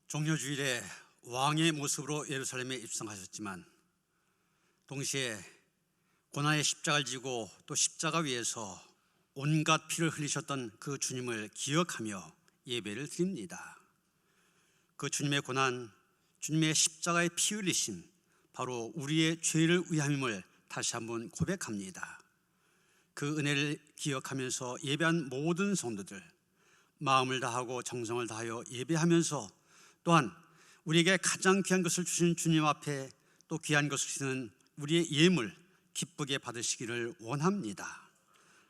종려주일에 왕의 모습으로 예루살렘에 입성하셨지만 동시에 고난의 십자가를 지고 또 십자가 위에서 온갖 피를 흘리셨던 그 주님을 기억하며 예배를 드립니다. 그 주님의 고난, 주님의 십자가의 피 흘리심, 바로 우리의 죄를 위함임을 다시 한번 고백합니다. 그 은혜를 기억하면서 예배한 모든 성도들, 마음을 다하고 정성을 다하여 예배하면서 또한 우리에게 가장 귀한 것을 주신 주님 앞에 또 귀한 것을 주시는 우리의 예물 기쁘게 받으시기를 원합니다.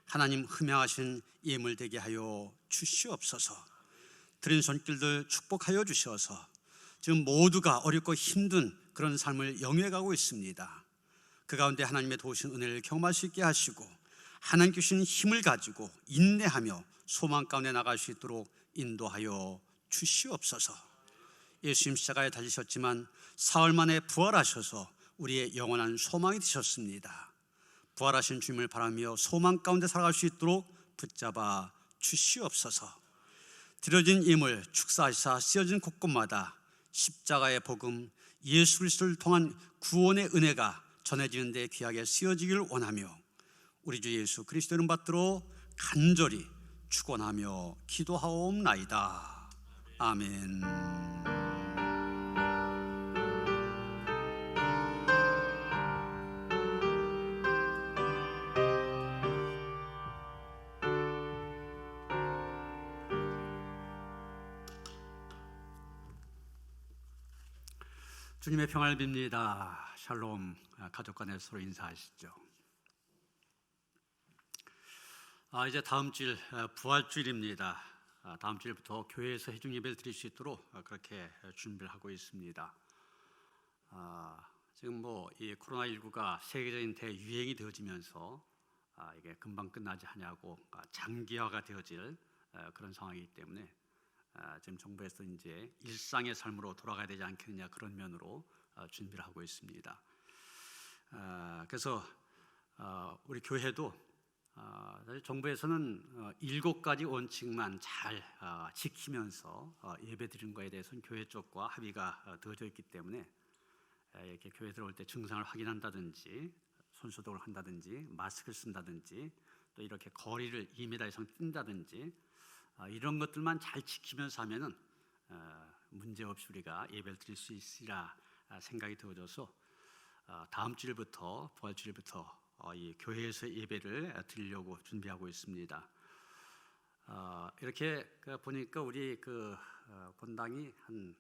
하나님 흠양하신 예물 되게 하여 주시옵소서. 드린 손길들 축복하여 주셔서 지금 모두가 어렵고 힘든 그런 삶을 영위해가고 있습니다. 그 가운데 하나님의 도우신 은혜를 경험할 수 있게 하시고 하나님께 주신 힘을 가지고 인내하며 소망 가운데 나갈 수 있도록 인도하여 주시옵소서. 예수님 십자가에 달리셨지만 사흘 만에 부활하셔서 우리의 영원한 소망이 되셨습니다. 부활하신 주님을 바라며 소망 가운데 살아갈 수 있도록 붙잡아 주시옵소서. 드려진 예물 축사하시사 쓰여진 곳곳마다 십자가의 복음, 예수 그리스도를 통한 구원의 은혜가 전해지는 데 귀하게 쓰여지기를 원하며 우리 주 예수 그리스도 이름 받들어 간절히 축원하며 기도하옵나이다. 아멘. 주님의 평안을 빕니다. 샬롬. 가족 간에 서로 인사하시죠. 이제 다음 주일 부활주일입니다. 다음 주일부터 교회에서 해중 예배를 드릴 수 있도록 그렇게 준비를 하고 있습니다. 지금 이 코로나19가 세계적인 대유행이 되어지면서 이게 금방 끝나지 않냐고 장기화가 되어질 그런 상황이기 때문에 지금 정부에서 이제 일상의 삶으로 돌아가야 되지 않겠느냐 그런 면으로 준비를 하고 있습니다. 그래서 우리 교회도 사실 정부에서는 7가지 원칙만 잘 지키면서 예배드리는 것에 대해서는 교회 쪽과 합의가 되어져 있기 때문에 이렇게 교회 들어올 때 증상을 확인한다든지 손소독을 한다든지 마스크를 쓴다든지 또 이렇게 거리를 2m 이상 뛴다든지 이런 것들만 잘 지키면서 하면은 문제없이 우리가 예배를 드릴 수 있으리라 생각이 되어져서 다음 주일부터 부활주일부터 이 교회에서 예배를 드리려고 준비하고 있습니다. 이렇게 보니까 우리 본당이 한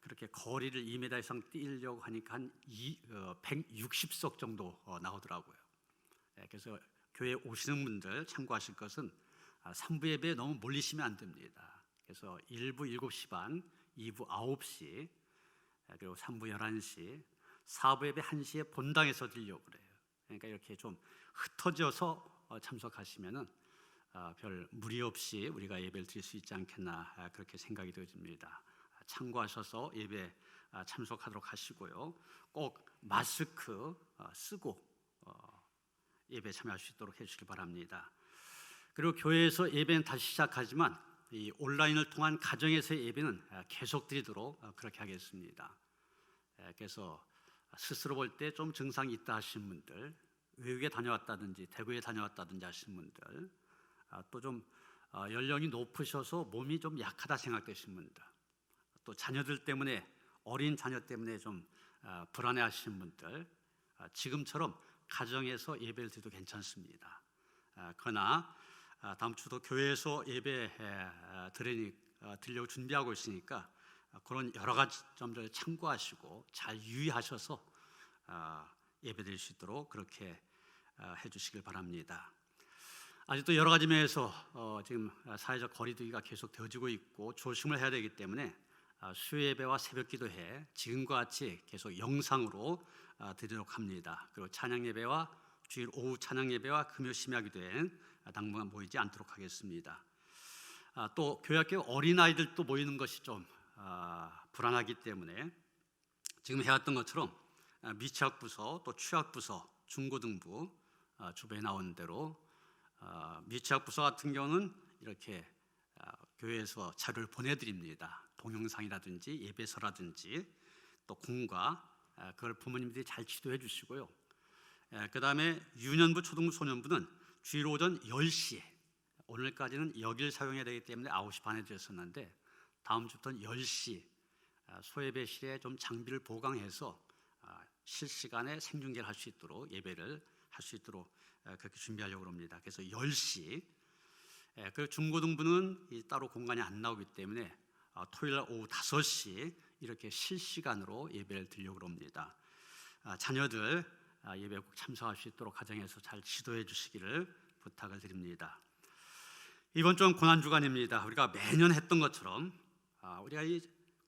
그렇게 거리를 2m 이상 뛰려고 하니까 한 160석 정도 나오더라고요. 그래서 교회 오시는 분들 참고하실 것은 3부 예배에 너무 몰리시면 안 됩니다. 그래서 1부 7시 반, 2부 9시, 그리고 3부 11시, 4부 예배 1시에 본당에서 드리려고 그래요. 그러니까 이렇게 좀 흩어져서 참석하시면은 별 무리 없이 우리가 예배를 드릴 수 있지 않겠나 그렇게 생각이 되어집니다. 참고하셔서 예배 참석하도록 하시고요. 꼭 마스크 쓰고 예배 참여할 수 있도록 해주시기 바랍니다. 그리고 교회에서 예배는 다시 시작하지만 이 온라인을 통한 가정에서의 예배는 계속 드리도록 그렇게 하겠습니다. 그래서 스스로 볼 때 좀 증상이 있다 하시는 분들, 외국에 다녀왔다든지 대구에 다녀왔다든지 하시는 분들, 또 좀 연령이 높으셔서 몸이 좀 약하다 생각되시는 분들, 또 자녀들 때문에 어린 자녀 때문에 좀 불안해하시는 분들, 지금처럼 가정에서 예배를 드려도 괜찮습니다. 그러나 다음 주도 교회에서 예배 드리려고 준비하고 있으니까 그런 여러 가지 점들을 참고하시고 잘 유의하셔서 예배 드릴 수 있도록 그렇게 해주시길 바랍니다. 아직도 여러 가지 면에서 지금 사회적 거리두기가 계속 되어지고 있고 조심을 해야 되기 때문에 수요 예배와 새벽 기도회 지금과 같이 계속 영상으로 드리도록 합니다. 그리고 찬양 예배와 주일 오후 찬양 예배와 금요 심야 기도회는 당분간 모이지 않도록 하겠습니다. 또 교회학교 어린아이들도 모이는 것이 좀 불안하기 때문에 지금 해왔던 것처럼 미취학부서 또 취학부서 중고등부 주변에 나오는 대로 미취학부서 같은 경우는 이렇게 교회에서 자료를 보내드립니다. 동영상이라든지 예배서라든지 또 공과 그걸 부모님들이 잘 지도해 주시고요. 그 다음에 유년부, 초등부, 소년부는 주일 오전 10시에, 오늘까지는 여길 사용해야 되기 때문에 9시 반에 되었었는데 다음 주부터는 10시 소예배실에 좀 장비를 보강해서 실시간에 생중계를 할 수 있도록, 예배를 할 수 있도록 그렇게 준비하려고 합니다. 그래서 10시, 그 중고등부는 따로 공간이 안 나오기 때문에 토요일 날 오후 5시 이렇게 실시간으로 예배를 드리려고 합니다. 자녀들 예배 꼭 참석할 수 있도록 가정에서 잘 지도해 주시기를 부탁을 드립니다. 이번 주는 고난주간입니다. 우리가 매년 했던 것처럼 우리가 이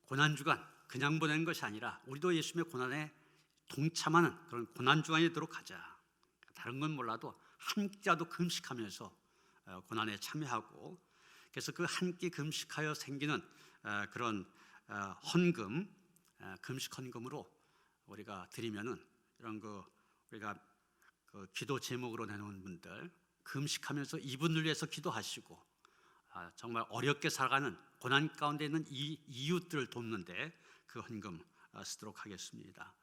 고난주간 그냥 보내는 것이 아니라 우리도 예수님의 고난에 동참하는 그런 고난주간이 되도록 하자. 다른 건 몰라도 한 끼라도 금식하면서 고난에 참여하고, 그래서 그 한 끼 금식하여 생기는 그런 헌금, 금식 헌금으로 우리가 드리면은 이런 우리가 기도 제목으로 내놓은 분들, 금식하면서 이분을 위해서 기도하시고 정말 어렵게 살아가는 고난 가운데 있는 이 이웃들을 돕는데 그 헌금 쓰도록 하겠습니다.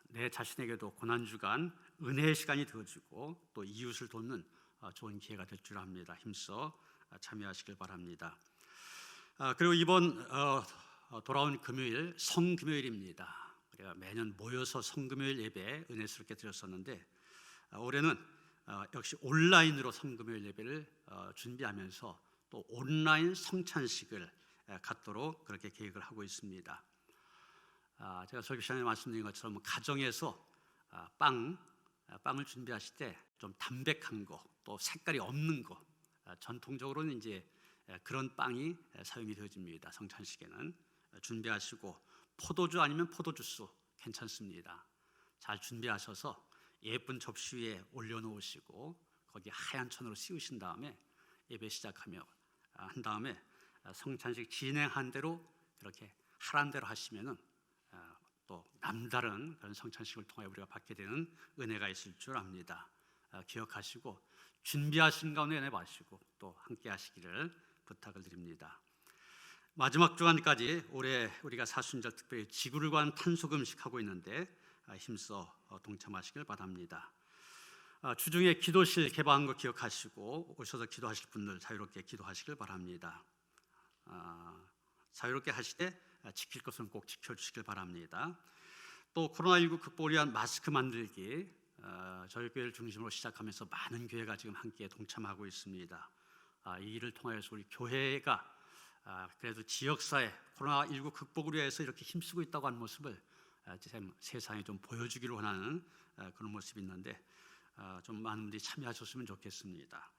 내 자신에게도 고난주간 은혜의 시간이 되어지고 또 이웃을 돕는 좋은 기회가 될 줄 압니다. 힘써 참여하시길 바랍니다. 그리고 이번 돌아온 금요일 성금요일입니다. 우리가 매년 모여서 성금요일 예배 은혜스럽게 드렸었는데 올해는 역시 온라인으로 성금요일 예배를 준비하면서 또 온라인 성찬식을 갖도록 그렇게 계획을 하고 있습니다. 제가 설교 시간에 말씀드린 것처럼 가정에서 빵을 준비하실 때 좀 담백한 거, 또 색깔이 없는 거, 전통적으로는 이제 그런 빵이 사용이 되어집니다. 성찬식에는 준비하시고 포도주 아니면 포도주스 괜찮습니다. 잘 준비하셔서 예쁜 접시 위에 올려놓으시고 거기 하얀 천으로 씌우신 다음에 예배 시작하며 한 다음에 성찬식 진행한 대로 그렇게 하란 대로 하시면은 또 남다른 그런 성찬식을 통해 우리가 받게 되는 은혜가 있을 줄 압니다. 기억하시고 준비하신 가운데 은혜 받으시고 또 함께 하시기를 부탁을 드립니다. 마지막 주간까지 올해 우리가 사순절 특별히 지구를 관한 탄소 금식하고 있는데 힘써 동참하시길 바랍니다. 주중에 기도실 개방한 거 기억하시고 오셔서 기도하실 분들 자유롭게 기도하시길 바랍니다. 자유롭게 하실 때 지킬 것은 꼭 지켜주시길 바랍니다. 또 코로나19 극복을 위한 마스크 만들기, 저희 교회를 중심으로 시작하면서 많은 교회가 지금 함께 동참하고 있습니다. 이 일을 통해서 우리 교회가 그래도 지역사회 코로나19 극복을 위해서 이렇게 힘쓰고 있다고 하는 모습을 세상에 좀 보여주기를 원하는 그런 모습이 있는데 좀 많은 분들이 참여하셨으면 좋겠습니다.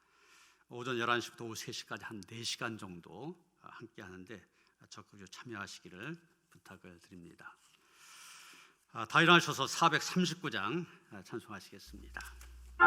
오전 11시부터 오후 3시까지 한 4시간 정도 함께 하는데 적극적으로 참여하시기를 부탁을 드립니다. 다 일어나셔서 439장 찬송하시겠습니다. 오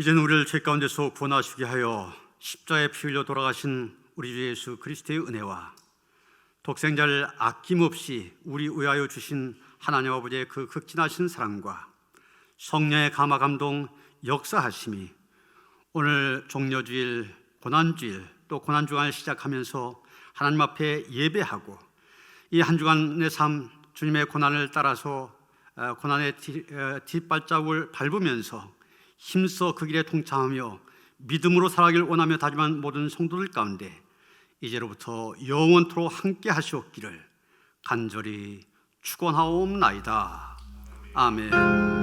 이제는 우리를 죄 가운데서 구원하시게 하여 십자가에 피 흘려 돌아가신 우리 주 예수 그리스도의 은혜와 독생자를 아낌없이 우리 위하여 주신 하나님 아버지의 그 극진하신 사랑과 성령의 감화 감동 역사하심이 오늘 종려주일, 고난주일 또 고난주간을 시작하면서 하나님 앞에 예배하고 이 한 주간의 삶 주님의 고난을 따라서 고난의 뒷발자국을 밟으면서 힘써 그 길에 동참하며 믿음으로 살아가길 원하며 다짐한 모든 성도들 가운데 이제로부터 영원토록 함께 하시옵기를 간절히 축원하옵나이다. 아멘.